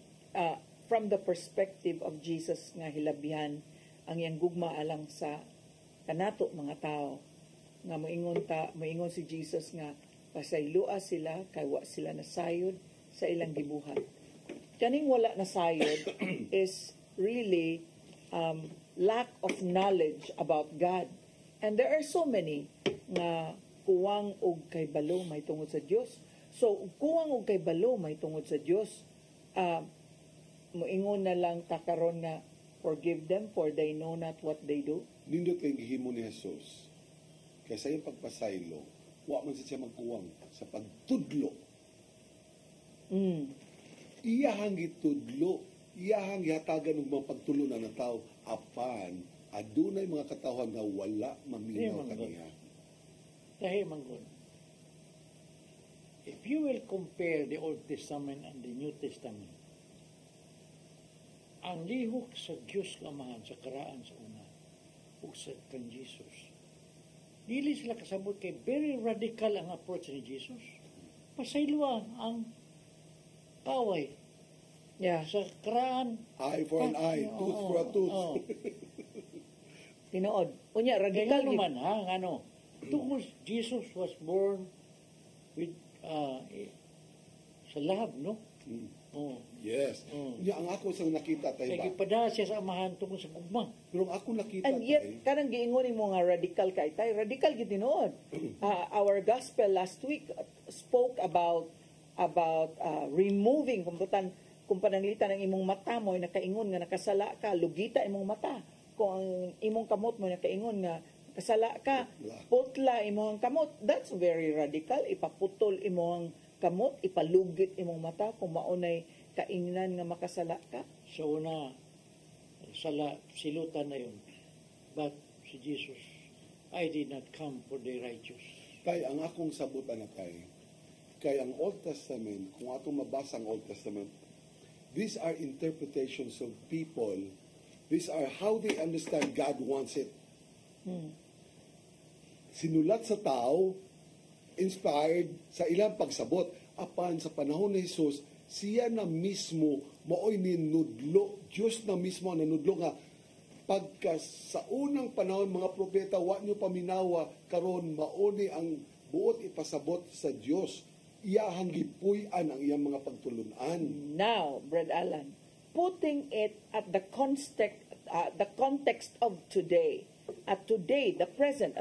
from the perspective of Jesus nga hilabihan ang iyang gugma alang sa kanato mga tao nga moingon si Jesus nga pasaylua sila kay wa sila nasayod sa ilang gibuhat. Kaning wala nasayod is really lack of knowledge about God. And there are so many nga kuwang og kay balo may tungod sa Dios. So kuwang og kay balo may tungod sa Dios, moingon na lang ta karon nga forgive them for they know not what they do. Nindot kay gihimo ni Jesus. Kaysa yung pagpasaylo, wa man siya magkuwang sa pagtudlo. Iyahang gitudlo, iyahang gihatagan ng mga pagtulunan ng tao apan adunay mga katawhan nga wala maminaw kaniya. Dahil manggon. If you will compare the Old Testament and the New Testament, ang lihok sa Diyos lamahan sa karaan sa una ug sa kan Jesus. Dili sila kasabot kay very radical ang approach ni Jesus. Pasayloan ang kaway. Yeah. Sa karaan. Eye for an eye, tooth for a tooth. Tinood. Unya, radical. Kaya naman, tungkol Jesus was born with sa love, no? Yes. Ang ako sang nakita tayo ba? Kaya ipadala siya sa amahan tungkol sa gugma. Pero ako nakita and yet, karang giingon mo nga radical kay tay. Radical gid tinuod. Our gospel last week spoke about removing kung pananglitan ng imong mata mo nakaingon nga nakasala ka, lugita imong mata. Kung ang imong kamot mo nakaingon nga kasala ka, putla imong kamot. That's very radical. Ipaputol imong kamot, ipalugit imong mata kung maunay kaingnan nga makasala ka. So una, silutan na yun. But si Jesus, I did not come for the righteous. Kaya ang akong sabutan na kay ang Old Testament, kung atong mabasa ang Old Testament, these are interpretations of people. These are how they understand God wants it. Sinulat sa tao, inspired sa ilang pagsabot. Apan sa panahon ni Jesus, siya na mismo maoy ninudlo. Diyos na mismo ang nanudlo nga pagka sa unang panahon mga propeta wa nyo paminawa karon mauni ang buot ipasabot sa Diyos. Iyahang gipuy-an ang iyang mga pagtulunan. Now, Brad Alan, putting it at the context of today, at the present,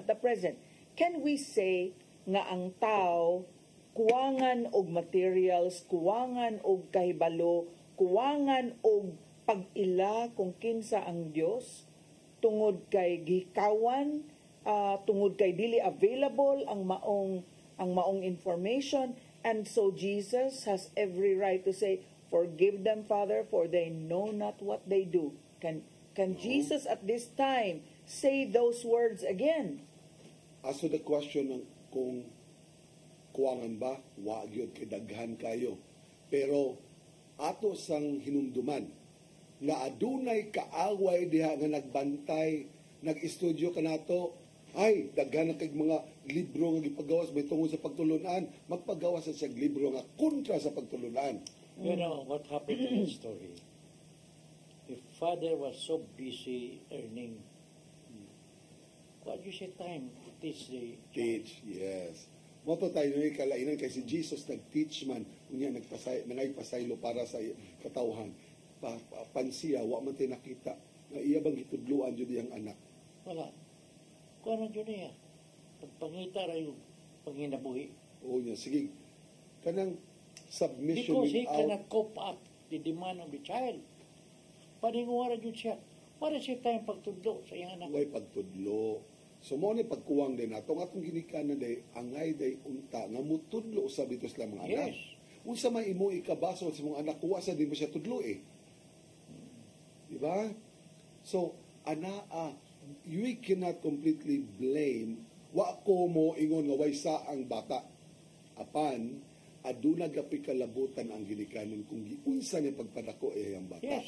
can we say nga ang tao kuwangan og materials, kuwangan og kahibalo, kuwangan og pag-ila kung kinsa ang Dios tungod kay gikawan, tungod kay dili available ang maong information, and so Jesus has every right to say, "Forgive them, Father, for they know not what they do." Can Jesus at this time say those words again? As to the question ng kung kuwangan ba, wa gyud kay daghan kayo. Pero ato sang hinumduman nga adunay kaaway diha nga nagbantay, nag-estudyo kanato, ay daghan na kay mga libro nga gipagawas may tungod sa pagtulunan, magpagawas sa libro nga kontra sa pagtulunan. You know what happened in that story? The father was so busy earning. What you say time to teach the Teach, yes. Moto tayo yung kalainan kay si Jesus nag-teach man, unya nangaypasaylo para sa katawhan. Pansiya, wa man tayo nakita. Na iya bang gitudluan jud ang anak. Wala. Kung ano yun niya? Pagpangita rin yung panginabuhi. Oo niya, sige. Kanang submission Because he without... cannot cope up the demand of the child. Paninguara yun siya. Para siya tayong pagtudlo sa iyang anak. Way pagtudlo. So mo ni pagkuwang din nato nga atong ginikanan day angay day unta nga mutudlo usab dito sa mga anak. Yes. Unsa may imo ikabaso sa mga anak kuwa sa di mo siya tudlo eh. Di ba? So anaa you cannot completely blame wa ko mo ingon nga way sa ang bata. Apan aduna gapi kalabutan ang ginikanan kung giunsa ni pagpadako ang bata. Yes.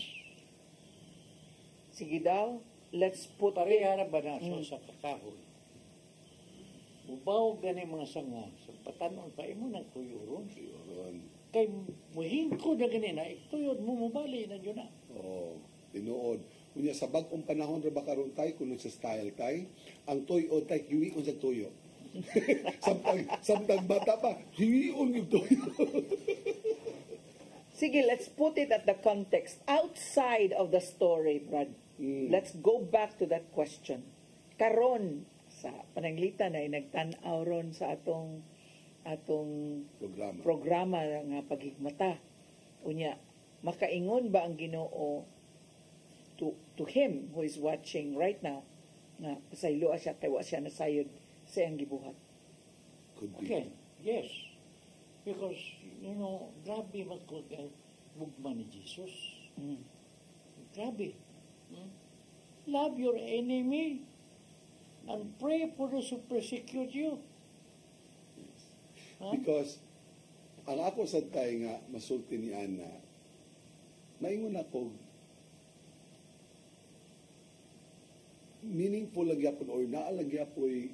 Sige daw, let's put Pareha na ba na sa kakahoy? Ubaw gani mga sanga sa patanon pa imo nang tuyuron. Kay muhingko na gani na ituyod mo mubali na yun na. Oh, tinuod. Kunya sa bag-ong panahon ra ba karon tay kuno sa style tay, ang tuyod tay hiwi on sa tuyo. samtang bata pa, hiwi on yung tuyo. Sige, let's put it at the context. Outside of the story, Brad. Let's go back to that question. Karon sa pananglitan ay nagtan-aw ron sa atong programa nga paghigmata. Unya, makaingon ba ang Ginoo to him who is watching right now na pasayloa siya kay wa siya nasayod sa iyang gibuhat? Okay, yes. Because, grabe magmugma ni Jesus. Grabe. Love your enemy and pray for those who persecute you. Because ang ako sa tay nga masulti ni Ana, maingon ako meaningful lagi apon or naalagya po'y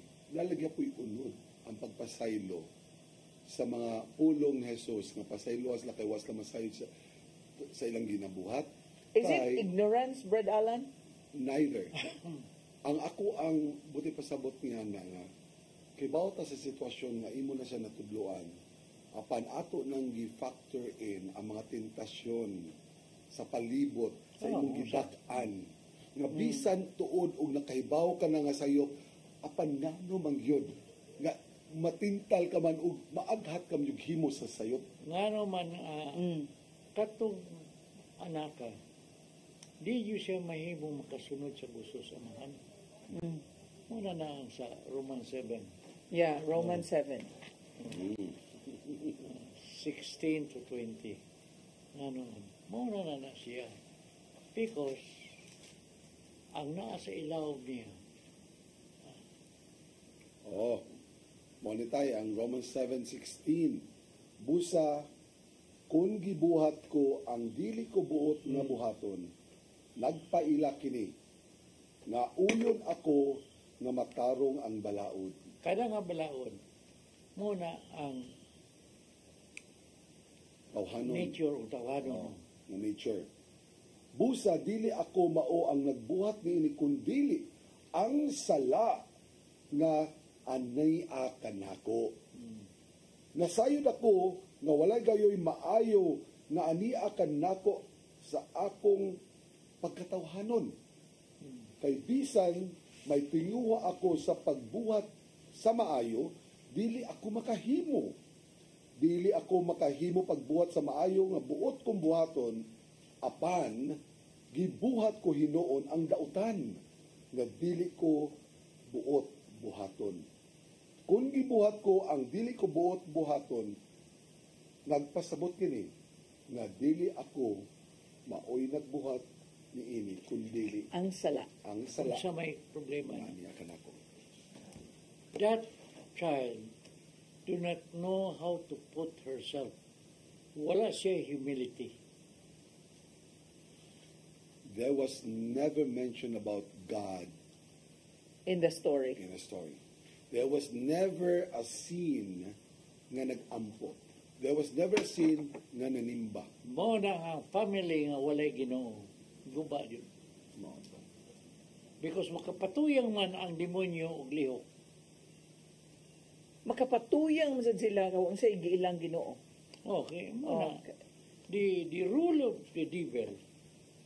unod ang pagpasaylo sa mga pulong ni Jesus nga pasaylo as lakay was la masayod sa ilang ginabuhat. Is it ignorance, Brad Alan? Neither. Ang buti pasabot niya na nga, kay bawat sa sitwasyon nga imo na siya natudluan, apan ato nang gi-factor in ang mga tentasyon sa palibot, sa imong gidak-an, nga bisan tuod og nakahibaw ka na nga sayop, apan ngano mangyod, nga matintal ka man og maaghat ka man himo sa sayop. Ngano man, katong anaka, di yun siya mahimong makasunod sa gusto sa amahan. Muna na ang sa Romans 7. Yeah, Romans 7. 16 to 20. Muna na siya. Because, ang naa sa ilaw niya. Monetay ang Romans 7:16. Busa, kung gibuhat ko ang dili ko buot nga buhaton, nagpaila kini nga uyon ako nga matarong ang balaod. Kada nga balaod, muna ang tawhanon. Nature o tawhanon. Nature. Busa, dili ako mao ang nagbuhat ni kundi ang sala nga anay akan ako. Nasayod ako nga walay gayoy maayo nga ani akan nako sa akong pagkatawhanon. Kay bisan may tinguha ako sa pagbuhat sa maayo, dili ako makahimo. Dili ako makahimo pagbuhat sa maayo nga buot kong buhaton, apan gibuhat ko hinuon ang dautan nga dili ko buot buhaton. Kung gibuhat ko ang dili ko buot buhaton, nagpasabot kini nga dili ako maoy nagbuhat ni ini kundi ang sala. Ang sala. Sa may problema. Niya kanako. That child do not know how to put herself. Wala siya humility. There was never mention about God in the story. There was never a scene nga nag-ampo. There was never seen nga nanimba. Mao na ang family nga walay Ginoo. Guba yun. Because makapatuyang man ang demonyo og lihok. Makapatuyang man sad sila kung sa igiilang Ginoo. Okay, muna. The rule of the devil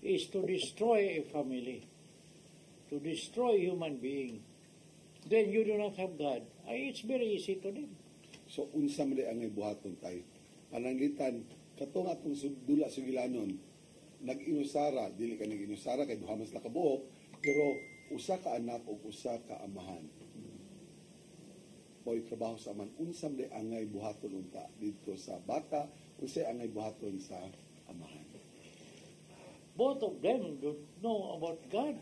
is to destroy a family, to destroy human being. Then you do not have God. It's very easy to them. So unsa man ang buhaton tayo. Pananglitan katong atong dula sugilanon nag-inusara, dili ka nag-inusara kay duha mas nakabuok, pero usa ka anak o usa ka amahan. Mo'y trabaho sa aman. Unsa man angay buhaton unta dito sa bata, unsa angay buhaton sa amahan. Both of them don't know about God.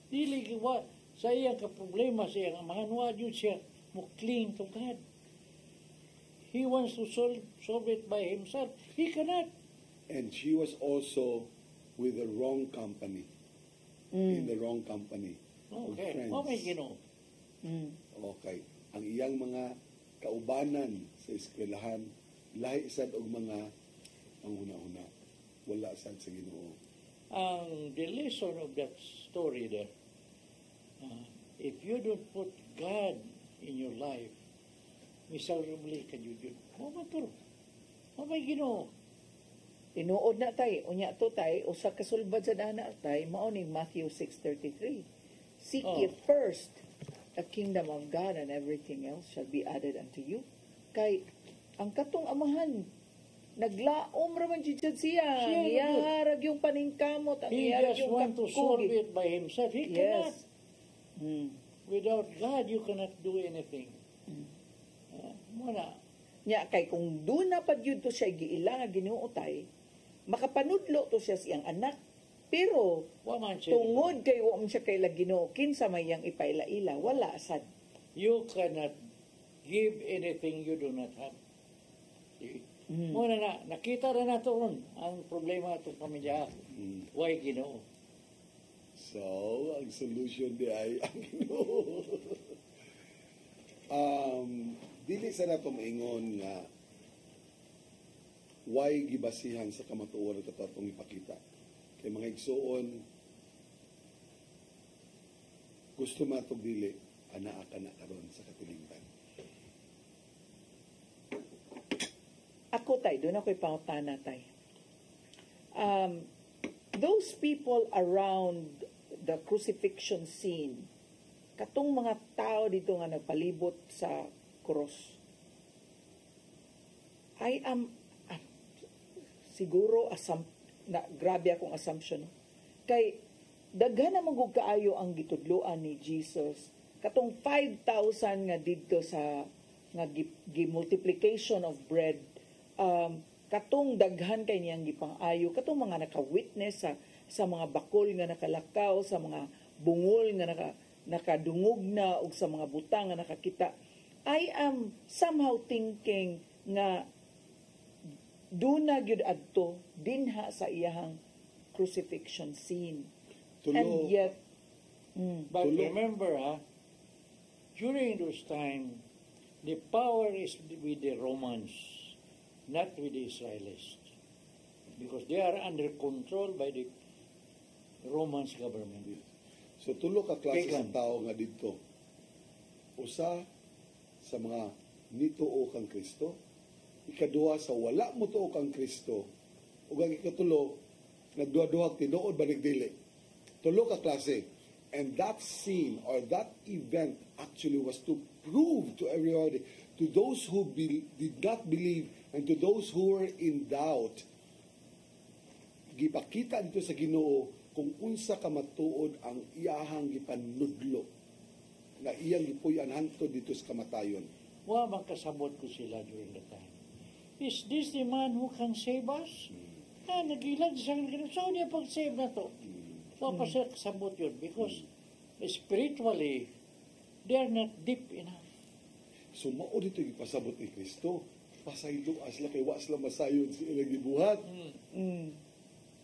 Dili wa sa iyang kaproblema sa iyang amahan, wa jud siya mo cling to God. He wants to solve it by himself. He cannot. And she was also with the wrong company. In the wrong company. Okay. Friends. Oh, may Ginoo. Okay. Ang iyang mga kaubanan sa eskwelahan, lahi sad og mga ang una-una. Wala sad sa Ginoo. The lesson of that story there, if you don't put God in your life, miserably ka yun. Mamaturo. May Ginoo. Tinuod na tay, unya to tay, usa ka sulbad sa dana tay, mao ni Matthew 6:33. Seek ye first the kingdom of God, and everything else shall be added unto you. Kay ang katong amahan naglaom ra man jud siya. Iyaharag yung paningkamot, ang He iyaharag just yung want to solve it by himself. He cannot. Without God, you cannot do anything. Muna. Nya kay kung doon na pad yun to siya giila nga Ginoo tay, makapanudlo to siya siyang anak. Pero tungod kay wa man siya kay Ginoo, kinsa may yang ipaila-ila, wala sad. You cannot give anything you do not have. Muna na, nakita na nato ron ang problema itong pamilya. Why Ginoo? So, ang solution di ay ang Ginoo. Dili sa nato maingon nga why gibasihan sa kamatuoran at atong ipakita. Kay mga igsuon, gusto matong dili, anaa ka na karon sa katilingban. Ako tay, doon ako'y pangutana tay. Those people around the crucifixion scene, katong mga tao dito nga nagpalibot sa cross, I am siguro grabe akong assumption. Kay daghan na magug kaayo ang gitudloan ni Jesus. Katong 5,000 nga didto sa nga multiplication of bread, katong daghan kay niyang gipang-ayo, katong mga naka-witness sa mga bakol nga nakalakaw, sa mga bungol nga nakadungog na ug sa mga butang nga nakakita. I am somehow thinking nga doon na gyud adto dinha sa iyahang crucifixion scene. And yet, but remember, during those time, the power is with the Romans, not with the Israelis, because they are under control by the Romans government. So tulo ka klase sa tao nga dito. Usa sa mga nituo kang Kristo, ikaduha sa wala mo tuo kang Kristo, ug ang ikatulo nagduha-duha tinuod balig dili. Tulo ka klase. And that scene or that event actually was to prove to everybody, to those who did not believe and to those who were in doubt, gipakita dito sa Ginoo kung unsa ka matuod ang iyahang gipanudlo na iyang gipuy-an hangtod dito sa kamatayon. Wa makasabot ko sila during the time. Is this the man who can save us? Nagilag sa akin, so niya pag-save na to. So pasabot yun because spiritually, they are not deep enough. So mao dito gipasabot ni Kristo. Pasayloas la kay wa sila masayon sa ilang gibuhat.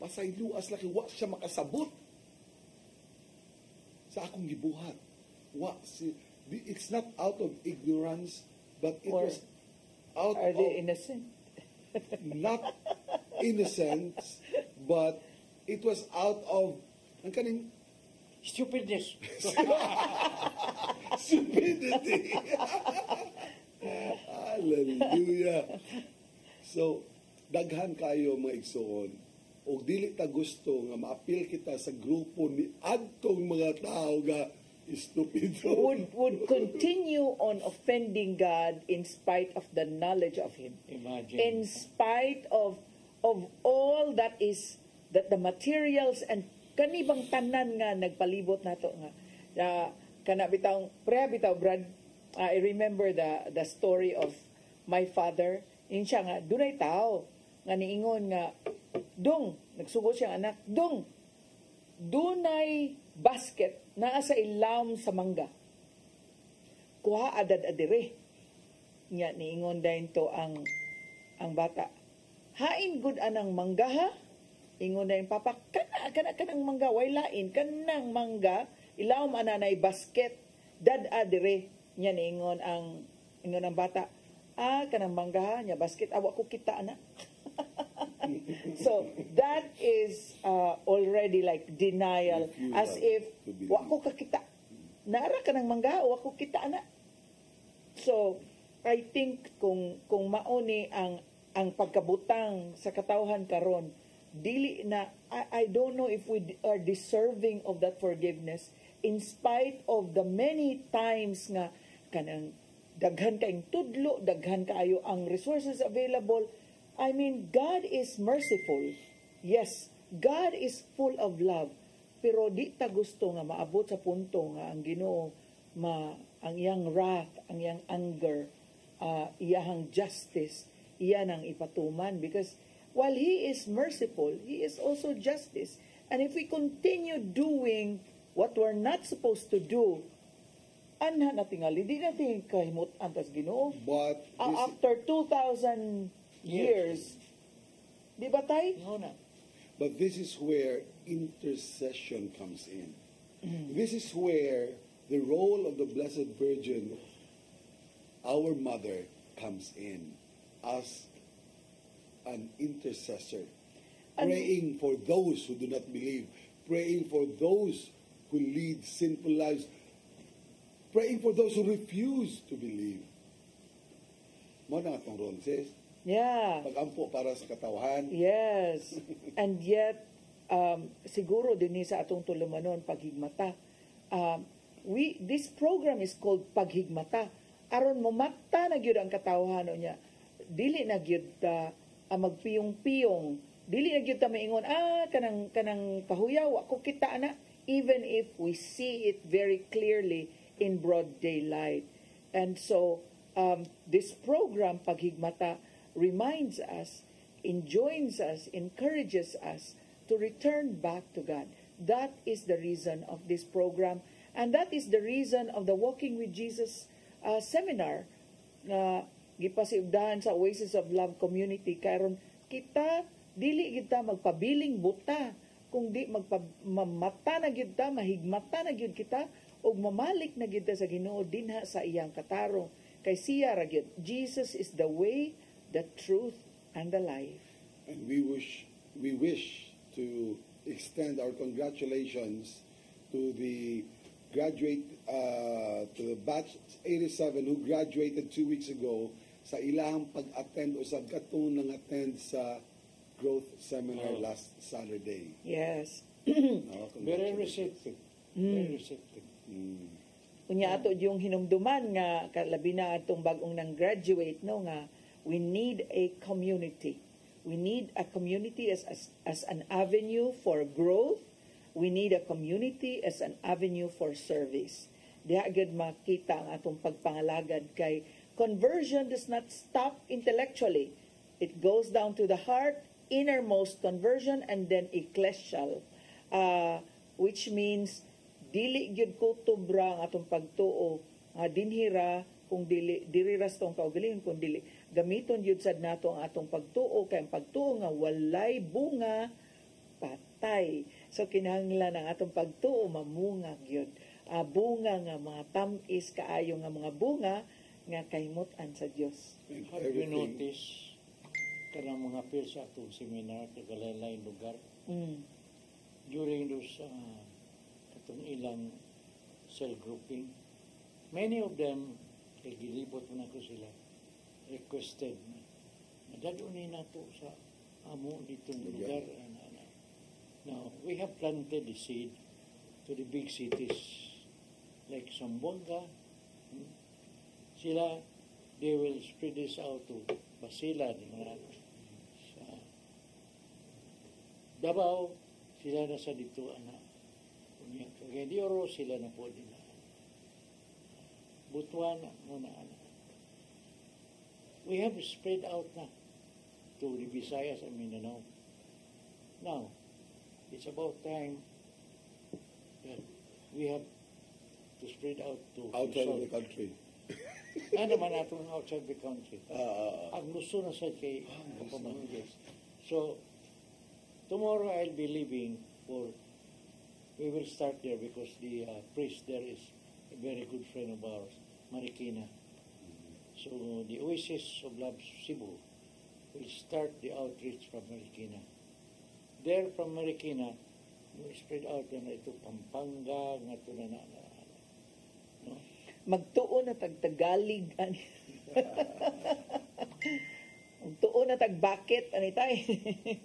Pasayloas la kay wa siya makasabot sa akong gibuhat. It's not out of ignorance, But it Or was out are of, they innocent? not innocence, but it was out of, ang kaning Stupidness. stupidity. Hallelujah. So, daghan kayo mga igsoon. O dili ta gusto nga maapil kita sa grupo ni adtong mga tao nga stupido. would continue on offending God in spite of the knowledge of Him. Imagine. In spite of all that is, that the materials and kanibang tanan nga nagpalibot nato nga kana bitaw Brad, I remember the story of my father. In siya nga dunay tao nga niingon nga dong nagsugo siya anak dong dunay basket naa sa ilam sa mangga kuha adad adire nga niingon dayon to ang bata hain good anang mangga ha ingon dayon papa kanang mangga way lain kanang mangga ilawom ananay basket dad adire nya niingon ang bata kanang mangga ha nya basket awa ko kita ana. So that is already like denial, as if wa ko kakita nara ka ng mangga wa ko kita ana. So I think kung mauni ang pagkabutang sa katawhan karon dili na I don't know if we are deserving of that forgiveness in spite of the many times nga kanang daghan kaayong tudlo, daghan kaayo ang resources available. I mean, God is merciful. Yes, God is full of love. Pero di ta gusto nga maabot sa punto nga ang Ginoo ang iyang wrath, ang iyang anger, iyang justice, iyan ang ipatuman. Because while He is merciful, He is also justice. And if we continue doing what we're not supposed to do, anha na tingali, di natin kahimot antas Ginoo. But after 2,000 years, di ba tay? No na. But this is where intercession comes in. This is where the role of the Blessed Virgin, our mother, comes in as an intercessor. Praying for those who do not believe. Praying for those who lead sinful lives. Praying for those who refuse to believe. Mo na itong role, sis. Yeah. Pag-ampo para sa katawhan. Yes. And yet, siguro din sa atong tulumanon, paghigmata. This program is called Paghigmata. Aron mamata na gyud ang katawhan niya. Dili na gyud magpiyong-piyong. Dili na gyud ta maingon, kanang pahuyaw, ako kita na. Even if we see it very clearly in broad daylight. And so, this program, Paghigmata, reminds us, enjoins us, encourages us to return back to God. That is the reason of this program. And that is the reason of the Walking with Jesus seminar na gipasiugdahan sa Oasis of Love community. Karon kita, dili kita magpabiling buta. Kung di mamata na gyud ta, mahigmata na gyud kita, o mamalik na gyud ta sa Ginoo dinha sa iyang katarong. Kay siya ra gyud, Jesus is the way, the truth, and the life. And we wish to extend our congratulations to the to the batch 87 who graduated 2 weeks ago sa ilahang pag-attend o sa katong nang attend sa growth seminar last Saturday. Yes. Very receptive. Very receptive. Unya ato yung hinumduman nga kalabi na atong bagong nang graduate no nga we need a community. We need a community as an avenue for growth. We need a community as an avenue for service. Diha gid makita ang atong pagpangalagad kay conversion does not stop intellectually. It goes down to the heart, innermost conversion, and then ecclesial, which means dili gyud kutubra ang atong pagtuo nga dinhira kung diri ras tong kaugalingon kung dili gamiton gyud sad nato ang atong pagtuo kay ang pagtuo nga walay bunga patay. So kinahanglan ang atong pagtuo mamunga gyud. Bunga nga mga tamis kaayo nga mga bunga nga kahimot-an sa Dios. Have you notice kanang mga peer sa atong seminar kagalaylay lugar during those atong ilang cell grouping, many of them kay gilibot mo na ko sila requested na dadunay nato sa amo ditong lugar. Now we have planted the seed to the big cities like Zamboanga. Sila, they will spread this out to Basilan, sa Davao, sila na sa dito, kaya di oro sila na po din. Butuan muna, we have spread out na to the Visayas and Mindanao. Now, it's about time that we have to spread out to outside of the country. Ano man atong outside the country. Ang gusto na sa kay Kapamangkis. So, tomorrow I'll be leaving we will start there because the priest there is a very good friend of ours, Marikina. So, the Oasis of Love Cebu will start the outreach from Marikina. There from Marikina, we spread out na ito Pampanga, nga ito na no? Magtuon na tagtagalig magtuon na tagbakit anitay.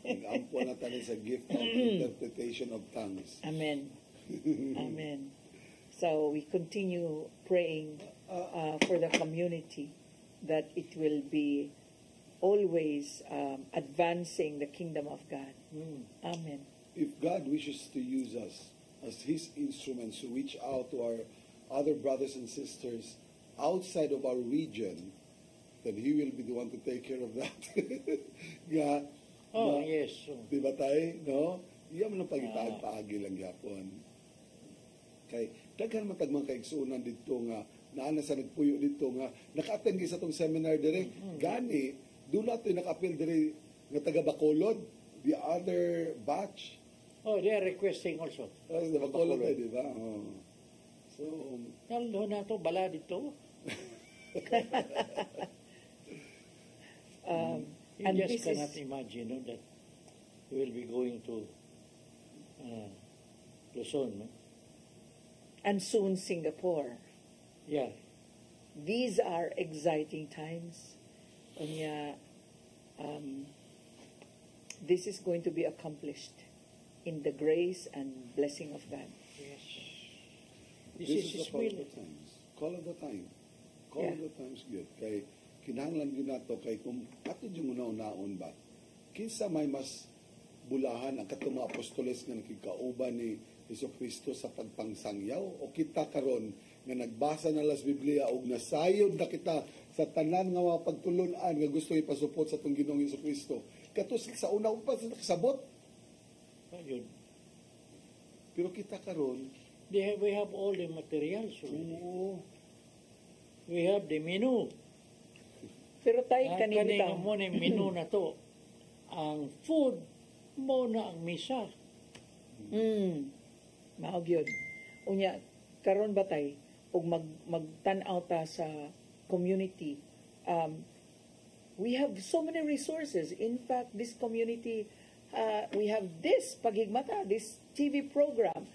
Nag-ampo na tayo sa gift of interpretation of tongues. Amen. Amen. So we continue praying for the community that it will be always advancing the kingdom of God. Amen. If God wishes to use us as His instruments to reach out to our other brothers and sisters outside of our region, then He will be the one to take care of that. Yes. Di ba tayo? No? Iyan mo ng pagitaag-paagi lang yapon. Kay, daghan matagmang kaigsunan dito nga, naana sa nagpuyo dito nga, naka-attend sa itong seminar dire, gani, doon natin naka-appeal dire nga taga Bacolod, the other batch. Oh, they are requesting also. The Bacolod, di ba? So, naldo na to, bala dito. You and just cannot imagine that we will be going to Luzon, no? And soon Singapore. Yeah. These are exciting times. This is going to be accomplished in the grace and blessing of God. Yes. This is the call of the times. Call of the time. Call of the times good. Kay kinahanglan gyud nato kay kung ato yung una-unaon ba, kinsa may mas bulahan ang katong mga apostoles nga nakikauban ni Jesucristo sa pagpangsangyaw o kita karon nga nagbasa na las Biblia og nasayod na kita sa tanan nga mga pagtulunan nga gusto ipasupot sa atong Ginoong Jesucristo. Kato sa una pa sa kasabot. Ayun. Pero kita karon, we have all the materials. We have the menu. Pero tayo kanina mo na menu na to. Ang food mo na ang misa. Maog yun. Unya, karon ba tayo, ug magtanaw ta sa community, we have so many resources. In fact, this community, we have this Paghigmata, this TV program,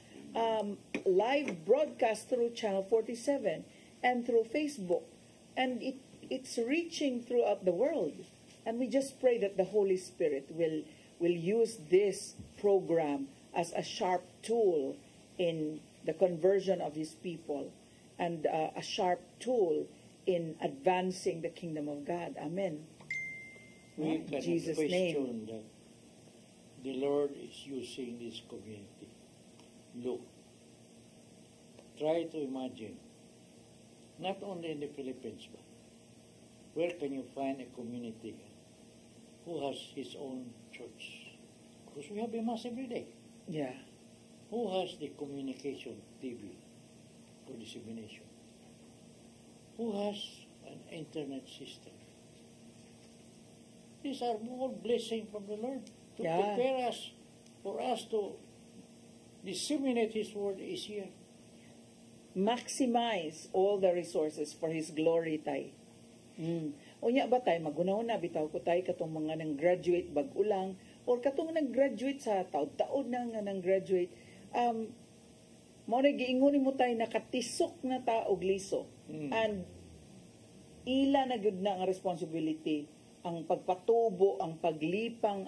live broadcast through Channel 47 and through Facebook. And it's reaching throughout the world. And we just pray that the Holy Spirit will use this program as a sharp tool in the conversion of His people and a sharp tool in advancing the kingdom of God. Amen. We In Jesus' name. That the Lord is using this community. Look, try to imagine, not only in the Philippines, but where can you find a community who has his own church? Because we have a mass every day. Yeah. Who has the communication TV for dissemination? Who has an internet system? These are all blessings from the Lord to prepare us for us to disseminate His word easier. maximize all the resources for His glory, tay. Unya ba tay, magunahon na, bitaw ko tay, katong mga nang graduate bag-ulang, or katong nang graduate sa taon-taon na nga nang graduate, mo na giingon mo tay, nakatisok na ta og liso. And ila na gyud na ang responsibility, ang pagpatubo, ang paglipang,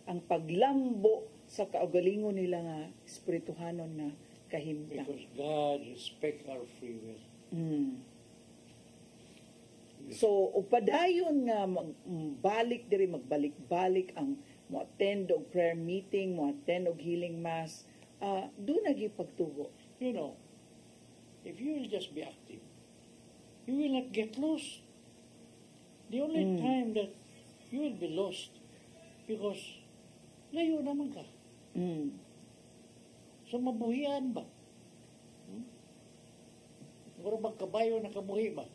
ang paglambo sa kaugalingon nila nga espirituhanon nga kahimtang. Because God respect our free will. So, upadayon nga magbalik-balik ang mo-attend og prayer meeting, mo-attend og healing mass, doon nagi pagtubo. You know, if you will just be active, you will not get lost. The only time that you will be lost because layo naman ka. So mabuhian ba? Mura bang kabayo na kabuhi ba?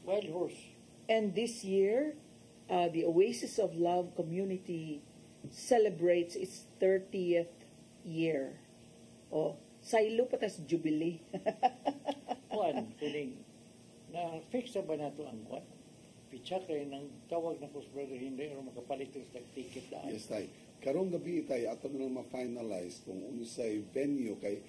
Wild horse. And this year, the Oasis of Love community celebrates its 30th year. Saylo patas jubilee. Kuan, tuling, na-fix na ba na ito ang kuan? Pitsa kayo ng tawag na ko sa brother, hindi rin makapalit sa ticket daan. Yes, tay. Karong gabi tay, ato na lang ma-finalize kung unsay venue kay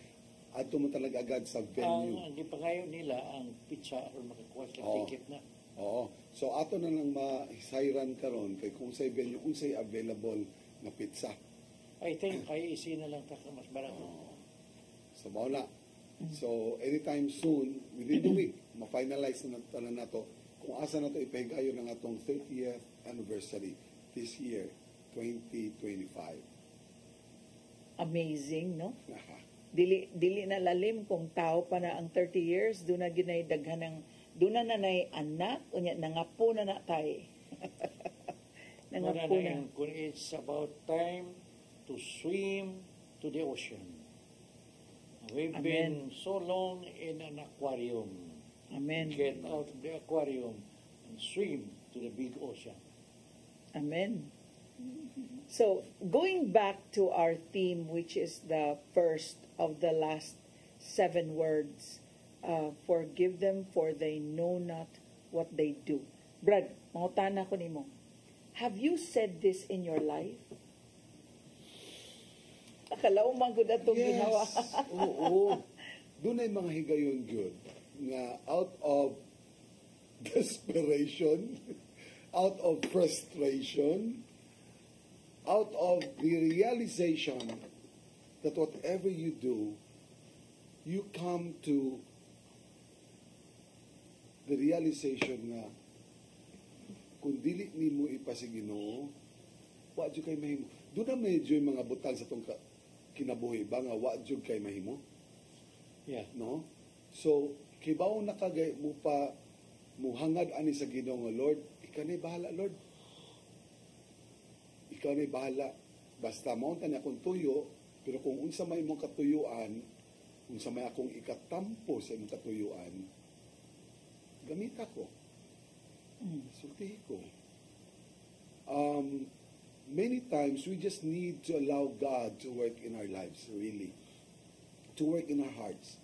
ato mo talaga agad sa venue. Ang ipangayon nila ang pizza or makakuha sa ticket na. Oo. So ato na lang ma-sayran karon kay kung say venue, unsay available na pizza. I think IEC na lang taka mas barato. So mao na. So anytime soon, within the week, ma-finalize na tanan nato kung asa na to ipahigayon ng atong 30th anniversary this year, 2025. Amazing, no? Dili na lalim kung tao pa na ang 30 years, doon na ginay daghan ng doon na nanay anak, unya nangapo na na tay. Nangapo na. Kung it's about time to swim to the ocean. We've been so long in an aquarium. Amen. Get out of the aquarium and swim to the big ocean. Amen. So, going back to our theme, which is the first of the last 7 words, forgive them for they know not what they do. Brad, mangutana ko nimo. Have you said this in your life? Akalaw magud atong ginawa. Oo. Doon ay mga higayon good nga out of desperation, out of frustration, out of the realization that whatever you do, you come to the realization nga kung dili nimo ipasiginoo, wa jud kay mahimo. Doon na medyo yung mga butang sa itong kinabuhi ba nga wa jud kay mahimo? Yeah. No? So, kibaw na kagay mo pa muhangad ani sa Ginoo nga Lord, ikaw na bahala Lord. Ikaw na bahala. Basta mao tani akong tuyo, pero kung unsa may imong katuyuan, unsa may akong ikatampo sa imong katuyuan, gamit ako. Sultihi ko. Many times we just need to allow God to work in our lives, really. To work in our hearts.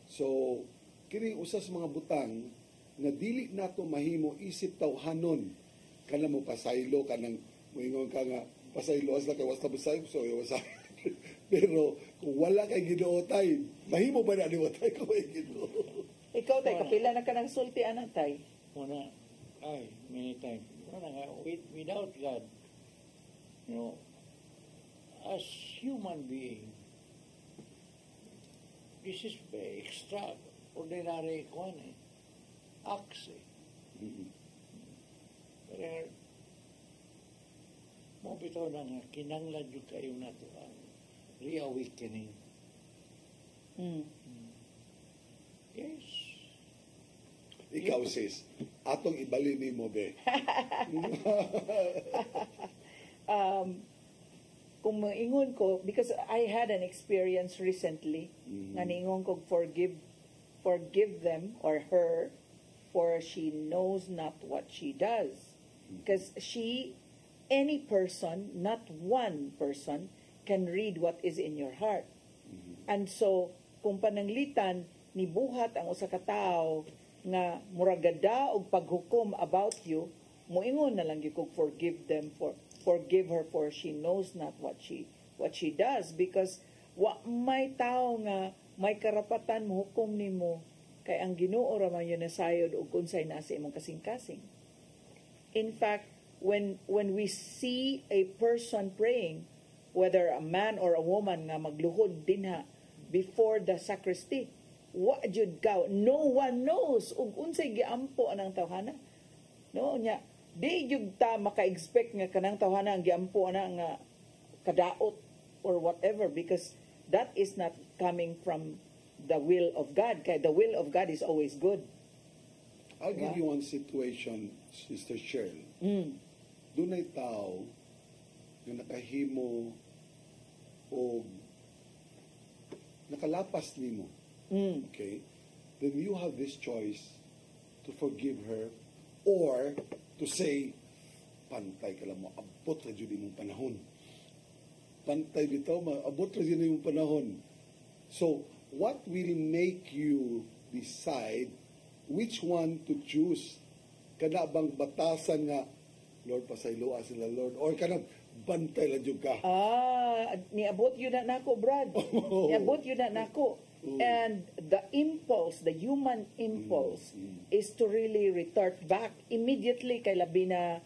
So, kini usas mga butang nga dili nato mahimo isip tawhanon kana mo pasaylo kanang moingon ka nga pasaylo as na kay wasta busay so wasa pero kung wala kay Ginoo tay mahimo ba na ni watay ko kay Ginoo. Ikaw tay kapila na kanang sulti ana tay? Muna many times without God, you know, as human being, this is very extraordinary acts. Pero mo bitaw na nga kinanglan yung kayo na ito ang reawakening. Yes. Ikaw sis, atong ibali ni mo be. Kung maingon ko, because I had an experience recently, na niingon ko forgive them or her, for she knows not what she does. Because any person, not one person, can read what is in your heart. And so, kung pananglitan ni buhat ang usa ka tawo nga muragada og paghukom about you, moingon na lang gyud kog forgive her for she knows not what she does, because wa may tawo nga may karapatan mohukom nimo kay ang Ginoo ra man yun nasayod og unsay nasa imong kasing-kasing. In fact, when we see a person praying, whether a man or a woman nga magluhod dinha before the sacristy, wa jud ka, no one knows ug unsay giampo anang tawhana. No nya, di jud ta maka-expect nga kanang tawhana ang giampo ana nga kadaot or whatever, because that is not coming from the will of God. Kaya the will of God is always good. I'll give you one situation, Sister Cheryl. Dunay tao nga nakahimo o nakalapas nimo. Okay? Then you have this choice to forgive her or to say, pantay ka lang mo, abot ra jud imong panahon. Pantay bitaw, abot ra jud imong panahon. So, what will make you decide which one to choose? Kana bang batasan nga, Lord, pasayloa sila, Lord, or kanang bantay lang jud ka? Niabot yun na nako, Brad. Niabot yun na nako. And the impulse, the human impulse, is to really retort back immediately kay labi na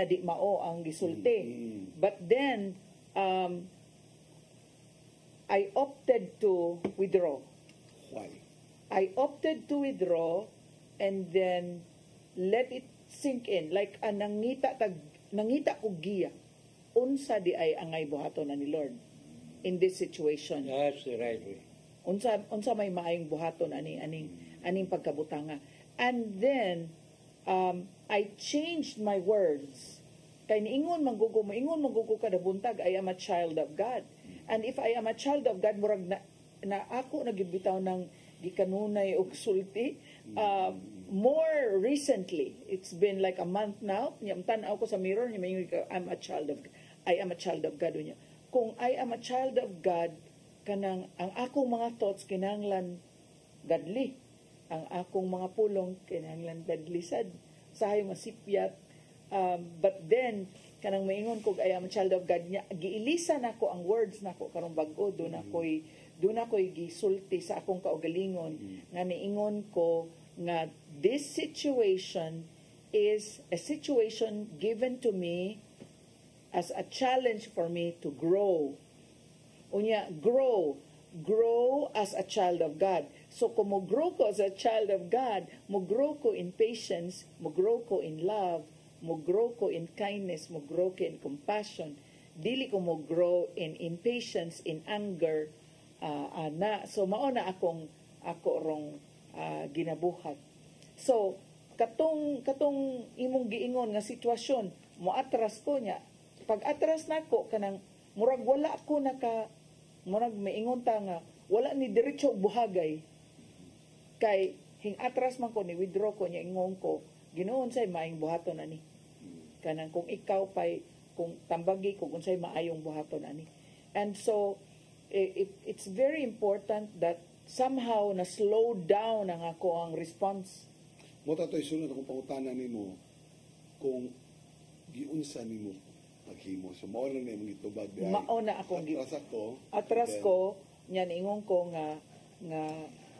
di mao ang gisulti. But then, I opted to withdraw. Why? I opted to withdraw and then let it sink in. Like, nangita ko giya. Unsa di ay angay buhaton na ni Lord in this situation. That's the right way. Unsa may maayong buhaton aning pagkabutanga. And then, I changed my words. Kay niingon manggugo kada buntag, I am a child of God. And if I am a child of God, murag na ako nagibitaw ng gikanunay og sulti. More recently, it's been like a month now, tan-aw ko sa mirror, I am a child of God. Kung I am a child of God, kanang ang akong mga thoughts kinahanglan godly. Ang akong mga pulong kinahanglan godly sad. Sahay masipyat. But then, kanang maingon ko, I am a child of God niya, giilisa nako ang words nako karong bag-o, doon ako'y gisulti sa akong kaugalingon, nga niingon ko, nga this situation is a situation given to me as a challenge for me to grow. Unya, grow as a child of God. So kung mo grow ko as a child of God, mo grow ko in patience, mo grow ko in love, mo grow ko in kindness, mo grow ko in compassion. Dili ko mo grow in impatience, in anger, So mao na ako rong ginabuhat. So katong imong giingon nga sitwasyon, mo atras ko nya. Pag atras nako kanang murag wala ko murag maingon ta nga wala ni diretso buhagay. Kay hing atras man ko ni withdraw ko nya ingon ko, Ginoon say maayong buhaton ani. Kanang kung ikaw pay kung tambagi kung unsay maayong buhaton ani. And so it's very important that somehow na slow down ang ako ang response. Mo tatoy sunod akong pangutana nimo kung giunsa nimo paghimo. So mao na nimo gitubag di ay. Mao na akong atras ko nya niingon ko nga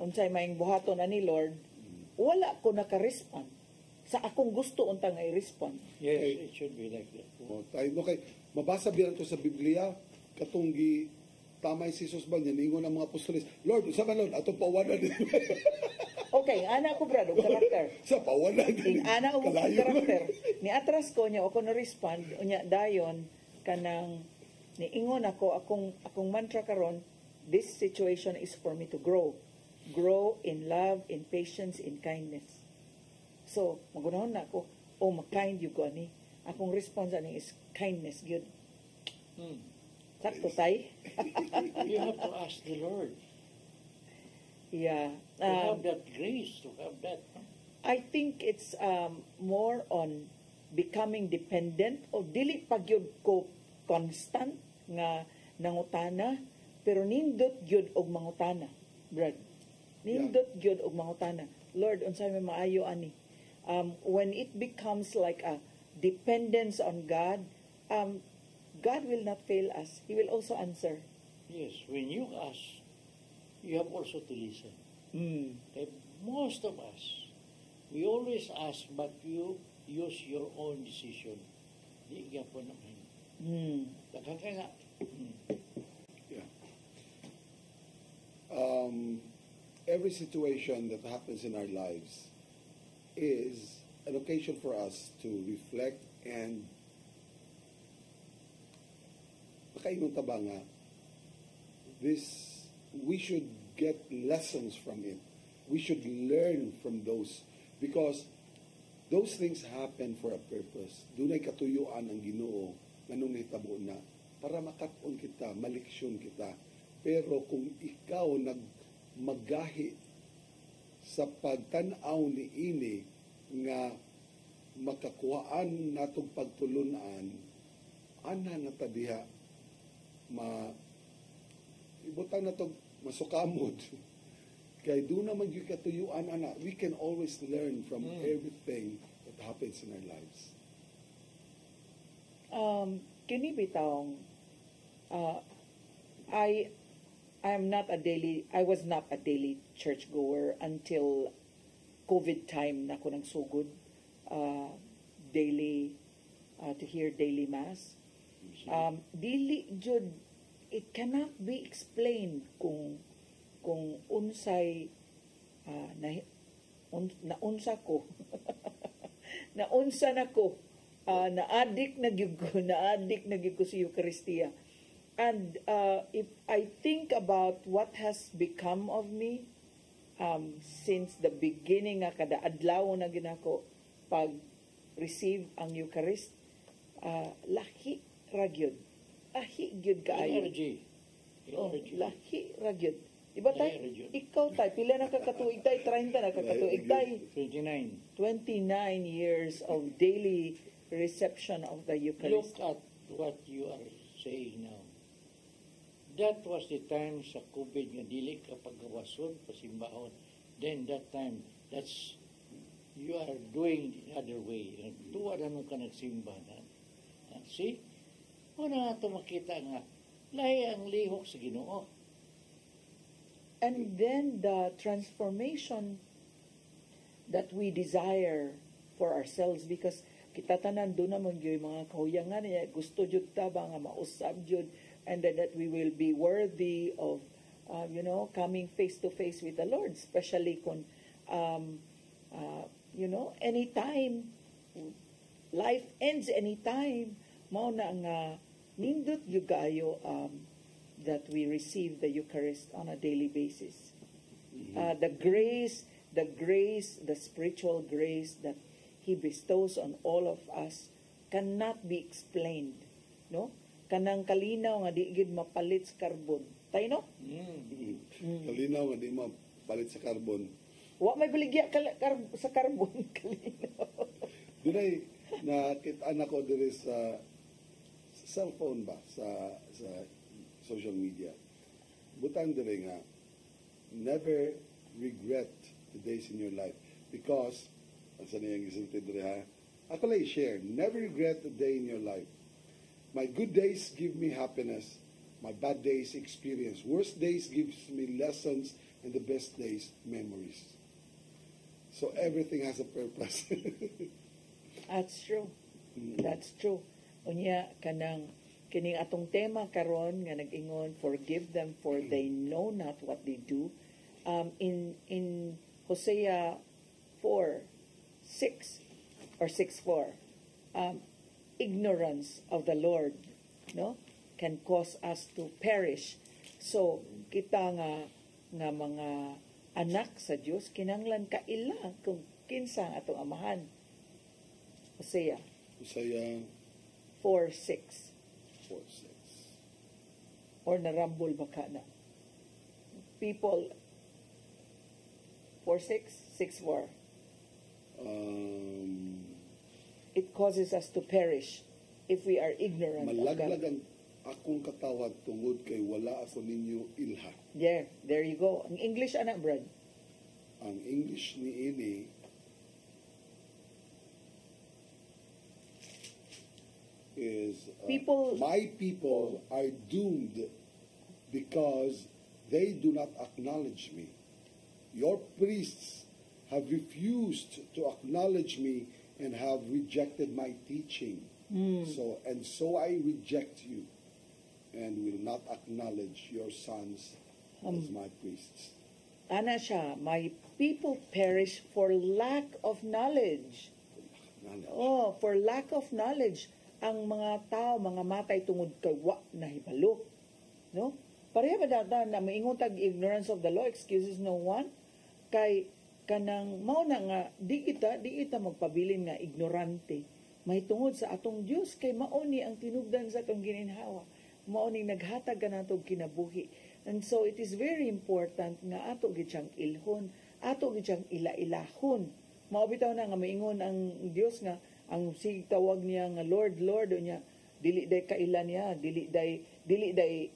unsay maayong buhaton ani Lord, wala ko naka-respond sa akong gusto untang nga i-respond. Yes, it should be like that. Okay, mabasa bilang to sa Biblia katong tamay si Jesus ba niya ningon ang mga apostoles, Lord, usa man Lord, atong pawanan din. Okay, ana ko brado, karakter. Sa pawanan din. Ana ko karakter. Ni atras ko niya ako na respond unya dayon kanang niingon akong mantra karon, this situation is for me to grow in love, in patience, in kindness. So, magunahon na ako, kind you ko ani. Akong response ani is kindness, good. Sakto tay. You have to ask the Lord. Yeah. To have that grace, to have that. I think it's more on becoming dependent o dili pagyud ko constant nga nangutana pero nindot gyud og mangutana. Brad. Nindot gyud og mangutana. Lord, unsay may maayo ani? When it becomes like a dependence on God, God will not fail us. He will also answer. Yes, when you ask, you have also to listen. Okay, most of us, we always ask, but you use your own decision. Di ka po naman. Kaya Yeah. Every situation that happens in our lives is an occasion for us to reflect and makaingon ta ba nga, we should get lessons from it. We should learn from those because those things happen for a purpose. Dunay katuyuan ang Ginoo nganong hitabo na para makat-on kita, maliksyon kita. Pero kung ikaw magahi sa pagtan-aw ni ini nga makakuhaan natong pagtulunan, ana na ta diha ibutang na to masukamod. Kaya doon naman yung katuyuan, ana, we can always learn from everything that happens in our lives. Kini bitawng, I was not a daily churchgoer until COVID time na ako nagsugod daily to hear daily mass. Dili jud, it cannot be explained kung unsay naunsa ko naunsa nako na-addict na gyud ko sa Eucharistia. And if I think about what has become of me since the beginning nga kada adlaw na ginako pag receive ang Eucharist, lahi ragyod. Lahi gyud kaayo. Lahi ragyod. Diba tay? Ikaw tay, pila na kakatuig tay? 30 na kakatuig tay? 29 years of daily reception of the Eucharist. Look at what you are saying now. That was the time sa COVID nga dili ka paggawason, pasimbahon. Then that time, you are doing the other way. Tuwa na nung ka nagsimba na. See? Una nga ito makita nga, lahi ang lihok sa Ginoo. And then the transformation that we desire for ourselves, because kita tanan doon naman yung mga kahuyangan niya, gusto jud ta ba nga mausab jud, and then that we will be worthy of coming face to face with the Lord, especially kung anytime life ends anytime, mao na nga nindot jud kaayo that we receive the Eucharist on a daily basis. The grace, the spiritual grace that He bestows on all of us cannot be explained. No? Kanang kalinaw nga di gid mapalit sa carbon. Tay no? Kalinaw nga di mapalit sa carbon. Wa may baligya sa carbon kalinaw. Dunay nakita ko diri sa cellphone ba sa social media. Butang diri nga never regret the days in your life because asa niyang gisulti diri ha. Ako lang i-share, never regret the day in your life. My good days give me happiness. My bad days experience. Worst days gives me lessons, and the best days memories. So everything has a purpose. That's true. That's true. Unya kanang kining atong tema karon nga nag-ingon, forgive them for they know not what they do. In Hosea 4:6 or 6:4, ignorance of the Lord, no, can cause us to perish. So kita nga mga anak sa Dios kinanglan kaila kung kinsa atong amahan. Hosea 4:6 or narambol baka na people 4:6 it causes us to perish if we are ignorant of God. akong katawad tungod kay wala ako ninyo ilha. There you go. Ang English, anak, Brad? Ang English ni ini is my people are doomed because they do not acknowledge me. Your priests have refused to acknowledge me and have rejected my teaching. So I reject you and will not acknowledge your sons as my priests. Ana siya, my people perish for lack of knowledge. Oh, for lack of knowledge. Ang mga tao, mga matay tungod kay wa na hibalo. No? Pareha ba data na maingon tag ignorance of the law excuses no one? Kay kanang mao na nga di kita magpabilin nga ignorante. May tungod sa atong Dios kay mao ni ang tinubdan sa atong gininhawa. Mao ni naghatag kanatong kinabuhi. And so it is very important nga ato gid siyang ilhon, ato gid siyang ila-ilahon. Mao bitaw na nga maingon ang Dios nga ang sig tawag niya nga Lord niya dili day kailan niya dili day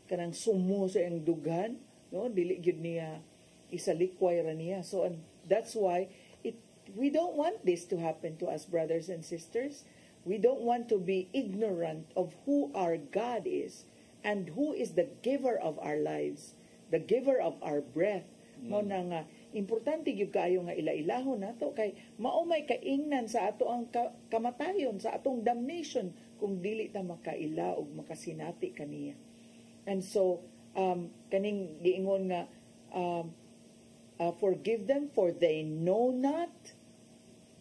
kanang sumo sa iyang dughan, no, dili gyud niya isalikway ra niya. So and that's why we don't want this to happen to us, brothers and sisters. We don't want to be ignorant of who our God is and who is the giver of our lives, the giver of our breath. Mao na nga importante gyud kaayo nga ila-ilahon nato kay mao may kaingnan sa ato ang kamatayon, sa atong damnation kung dili ta makaila og makasinati kaniya. And so kaning giingon nga forgive them for they know not.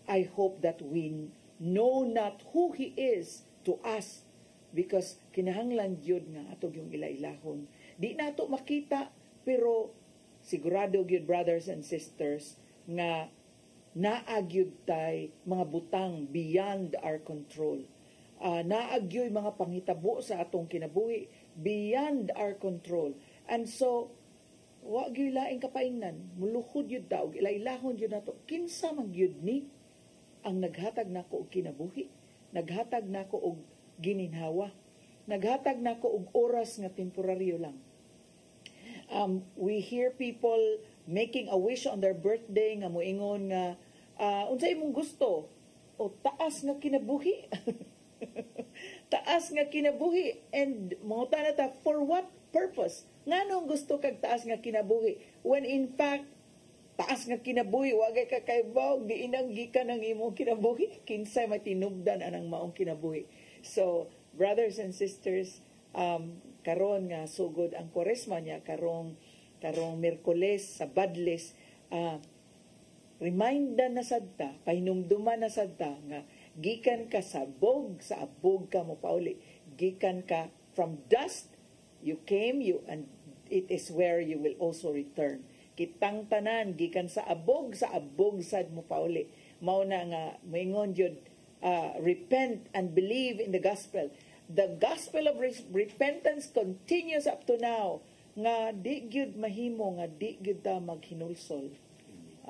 I hope that we know not who He is to us because kinahanglan gyud nga ato yung ila-ilahon. Di nato makita pero sigurado gyud, brothers and sisters, nga naagyud tay mga butang beyond our control. Naagyoy mga panghitabo sa atong kinabuhi beyond our control. And so, wa gyud laing kapaingnan, muluhod yun daw, ilailahon yun nato. Kinsa man gyud ni ang naghatag nako og kinabuhi, naghatag nako og gininhawa, naghatag nako og oras nga temporaryo lang. We hear people making a wish on their birthday nga moingon nga unsay imong gusto o taas nga kinabuhi. Taas nga kinabuhi and mangutan na ta for what purpose? Nganong gusto kag taas nga kinabuhi when in fact taas nga kinabuhi wagay ka kaybaw di inang gikan ang imong kinabuhi kinsay matinubdan anang maong kinabuhi. So brothers and sisters, karon nga sugod ang Kwaresma niya karong Miyerkules sa Badles, remindan na sadta, pahinumduman na sadta nga gikan ka sa abog ka mo pauli, gikan ka from dust you came and it is where you will also return. Kitang tanan gikan sa abog sad mo pauli. Mao na nga moingon jud repent and believe in the gospel. The gospel of repentance continues up to now nga di gyud mahimo nga di gyud ta maghinulsol.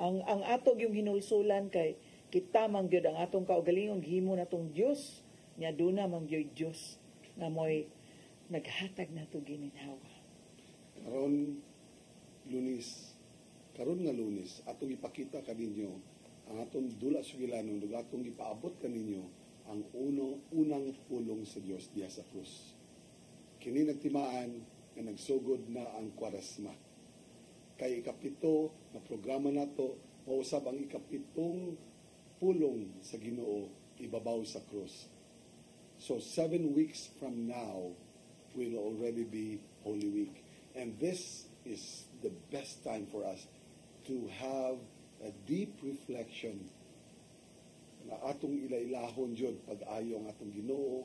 Ang atog yung hinulsulan kay kita man gyud ang atong kaugalingon gihimo natong Dios nya duna man gyud Dios nga moy naghatag nato gininhawa. Karon nga Lunes atong ipakita kaninyo ang atong dula sugilanon ug atong ipaabot kaninyo ang unang pulong sa Dios diya sa krus. Kini nagtimaan nga nagsugod na ang Kwaresma. Kay ikapito na programa nato mausab ang ikapitong pulong sa Ginoo ibabaw sa krus. So 7 weeks from now will already be Holy Week. And this is the best time for us to have a deep reflection na atong ila-ilahon jud pag-ayo ang atong Ginoo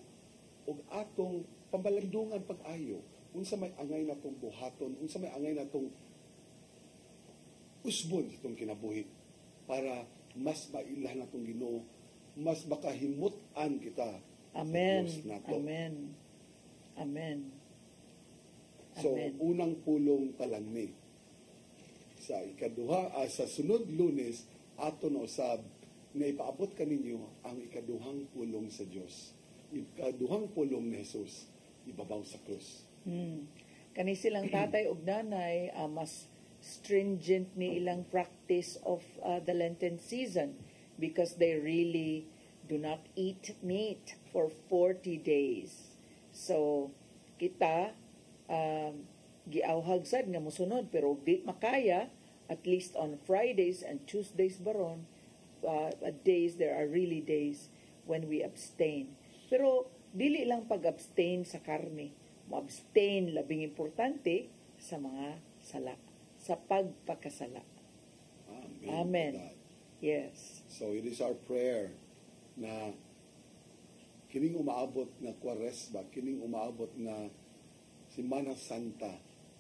ug atong pambalandungan pag-ayo unsa may angay natong buhaton, unsa may angay natong usbon itong kinabuhi para mas mailah natong Ginoo, mas makahimut-an kita. Amen. Amen. Amen. So, unang pulong talanmi. Sa sa sunod Lunes ato na usab na ipaabot kaninyo ang ikaduhang pulong sa Dios. Ikaduhang pulong ni Jesus ibabaw sa krus. Kani silang tatay ug nanay mas stringent ni ilang practice of the Lenten season because they really do not eat meat for 40 days. So kita giawhag sad nga mosunod pero di makaya, at least on Fridays and Tuesdays baron days, there are really days when we abstain. Pero dili lang pag-abstain sa karne, mo-abstain labing importante sa mga sala, sa pagpakasala. Amen. Yes. So it is our prayer na kining umaabot na Kwaresma, kining umaabot na Semana Santa,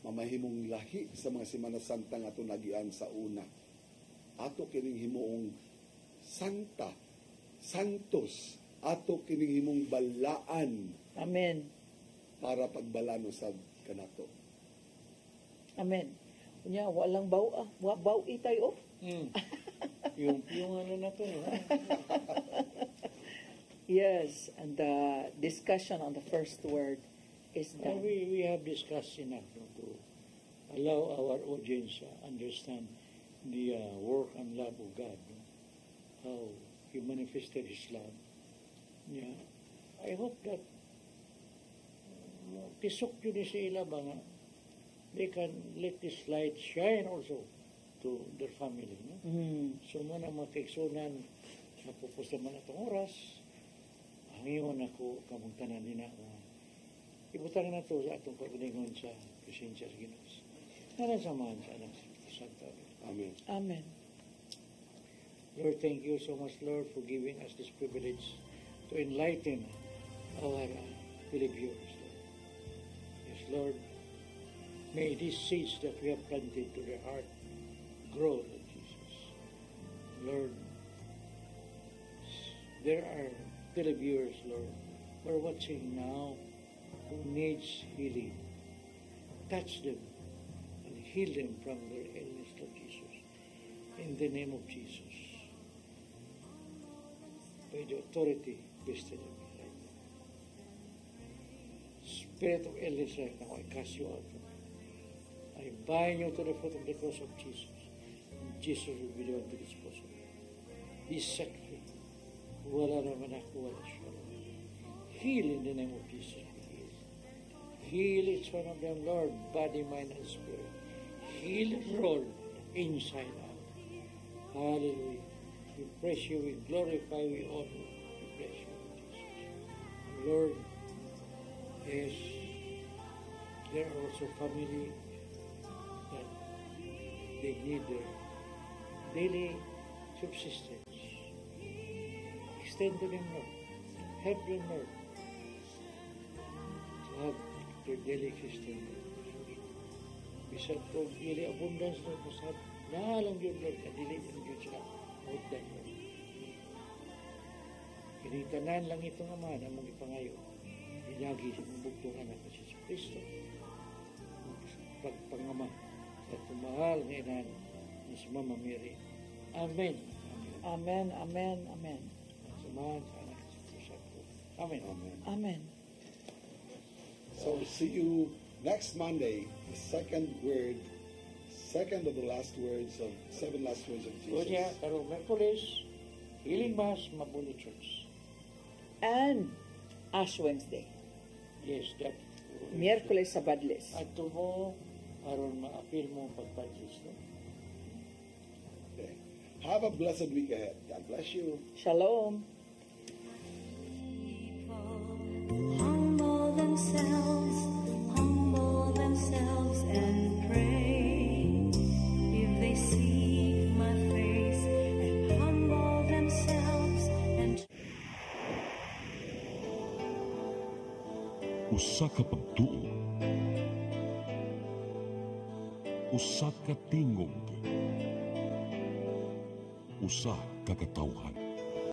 mamahimong lahi sa mga Semana Santa nga ato nagian sa una. Ato kining himuong santa, santos, ato kining himong balaan. Amen. Para pagbalano sa kanato. Amen. Unya walang baw itay oh. yung ano na to. Yes, and the discussion on the first word is done. We have discussed enough to allow our audience understand the work and love of God, how He manifested His love. Yeah, I hope that tisok yun sa ila ba nga they can let this light shine also to their family. No? So muna makaigsunan napupos naman itong oras. Ngayon ako kamungtanan din ako. Ibutan na ito sa atong paglingon sa presensya sa Ginoo. Nanasamahan sa anak sa Santa. Amen. Amen. Lord, thank you so much, Lord, for giving us this privilege to enlighten our televiewers. Yes, Lord, may these seeds that we have planted to their heart grow, Lord Jesus. Lord, there are televiewers, Lord, who are watching now who needs healing. Touch them and heal them from their illness, Lord Jesus. In the name of Jesus. By the authority vested in me right now. Spirit of illness right now, I cast you out. I bind you to the foot of the cross of Jesus. And Jesus will be the one to dispose of you. Be set free. Wala naman ako, wala siya. Heal in the name of Jesus. Heal each one of them, Lord, body, mind, and spirit. Heal Lord, inside out. Hallelujah. We praise you, we glorify, we honor you. We bless you, Jesus. Lord, yes, there are also family that they need their daily subsistence. Extend to them, Lord. Help them, Lord, to have their daily existence. Bisag ko, daily abundance, Lord, masad. Nahalang yun, Lord, kadili yun yun sila. Out that, Lord. Kinitanan lang itong Ama na mong ipangayo. Ilagi sa mabugtong anak na si Kristo. Pagpangama sa tumahal na inan na si Mama Mary. Amen. Amen. Amen. Amen. Samahan sa anak si Kristo. Amen. Amen. Amen. So see you next Monday, the second of the last words of 7 last words of Jesus. Kaya, karong Merkulis, Healing Mass, Mabuni Church. And Ash Wednesday. Yes, that. Miyerkules sa Badles. At mo, aron ma-appeal mo pagpadlis. No? Okay. Have a blessed week ahead. God bless you. Shalom. Humble themselves and pray. If they seek my face and humble themselves and Usa ka pagtuo, usa ka tingog, usa ka katawhan.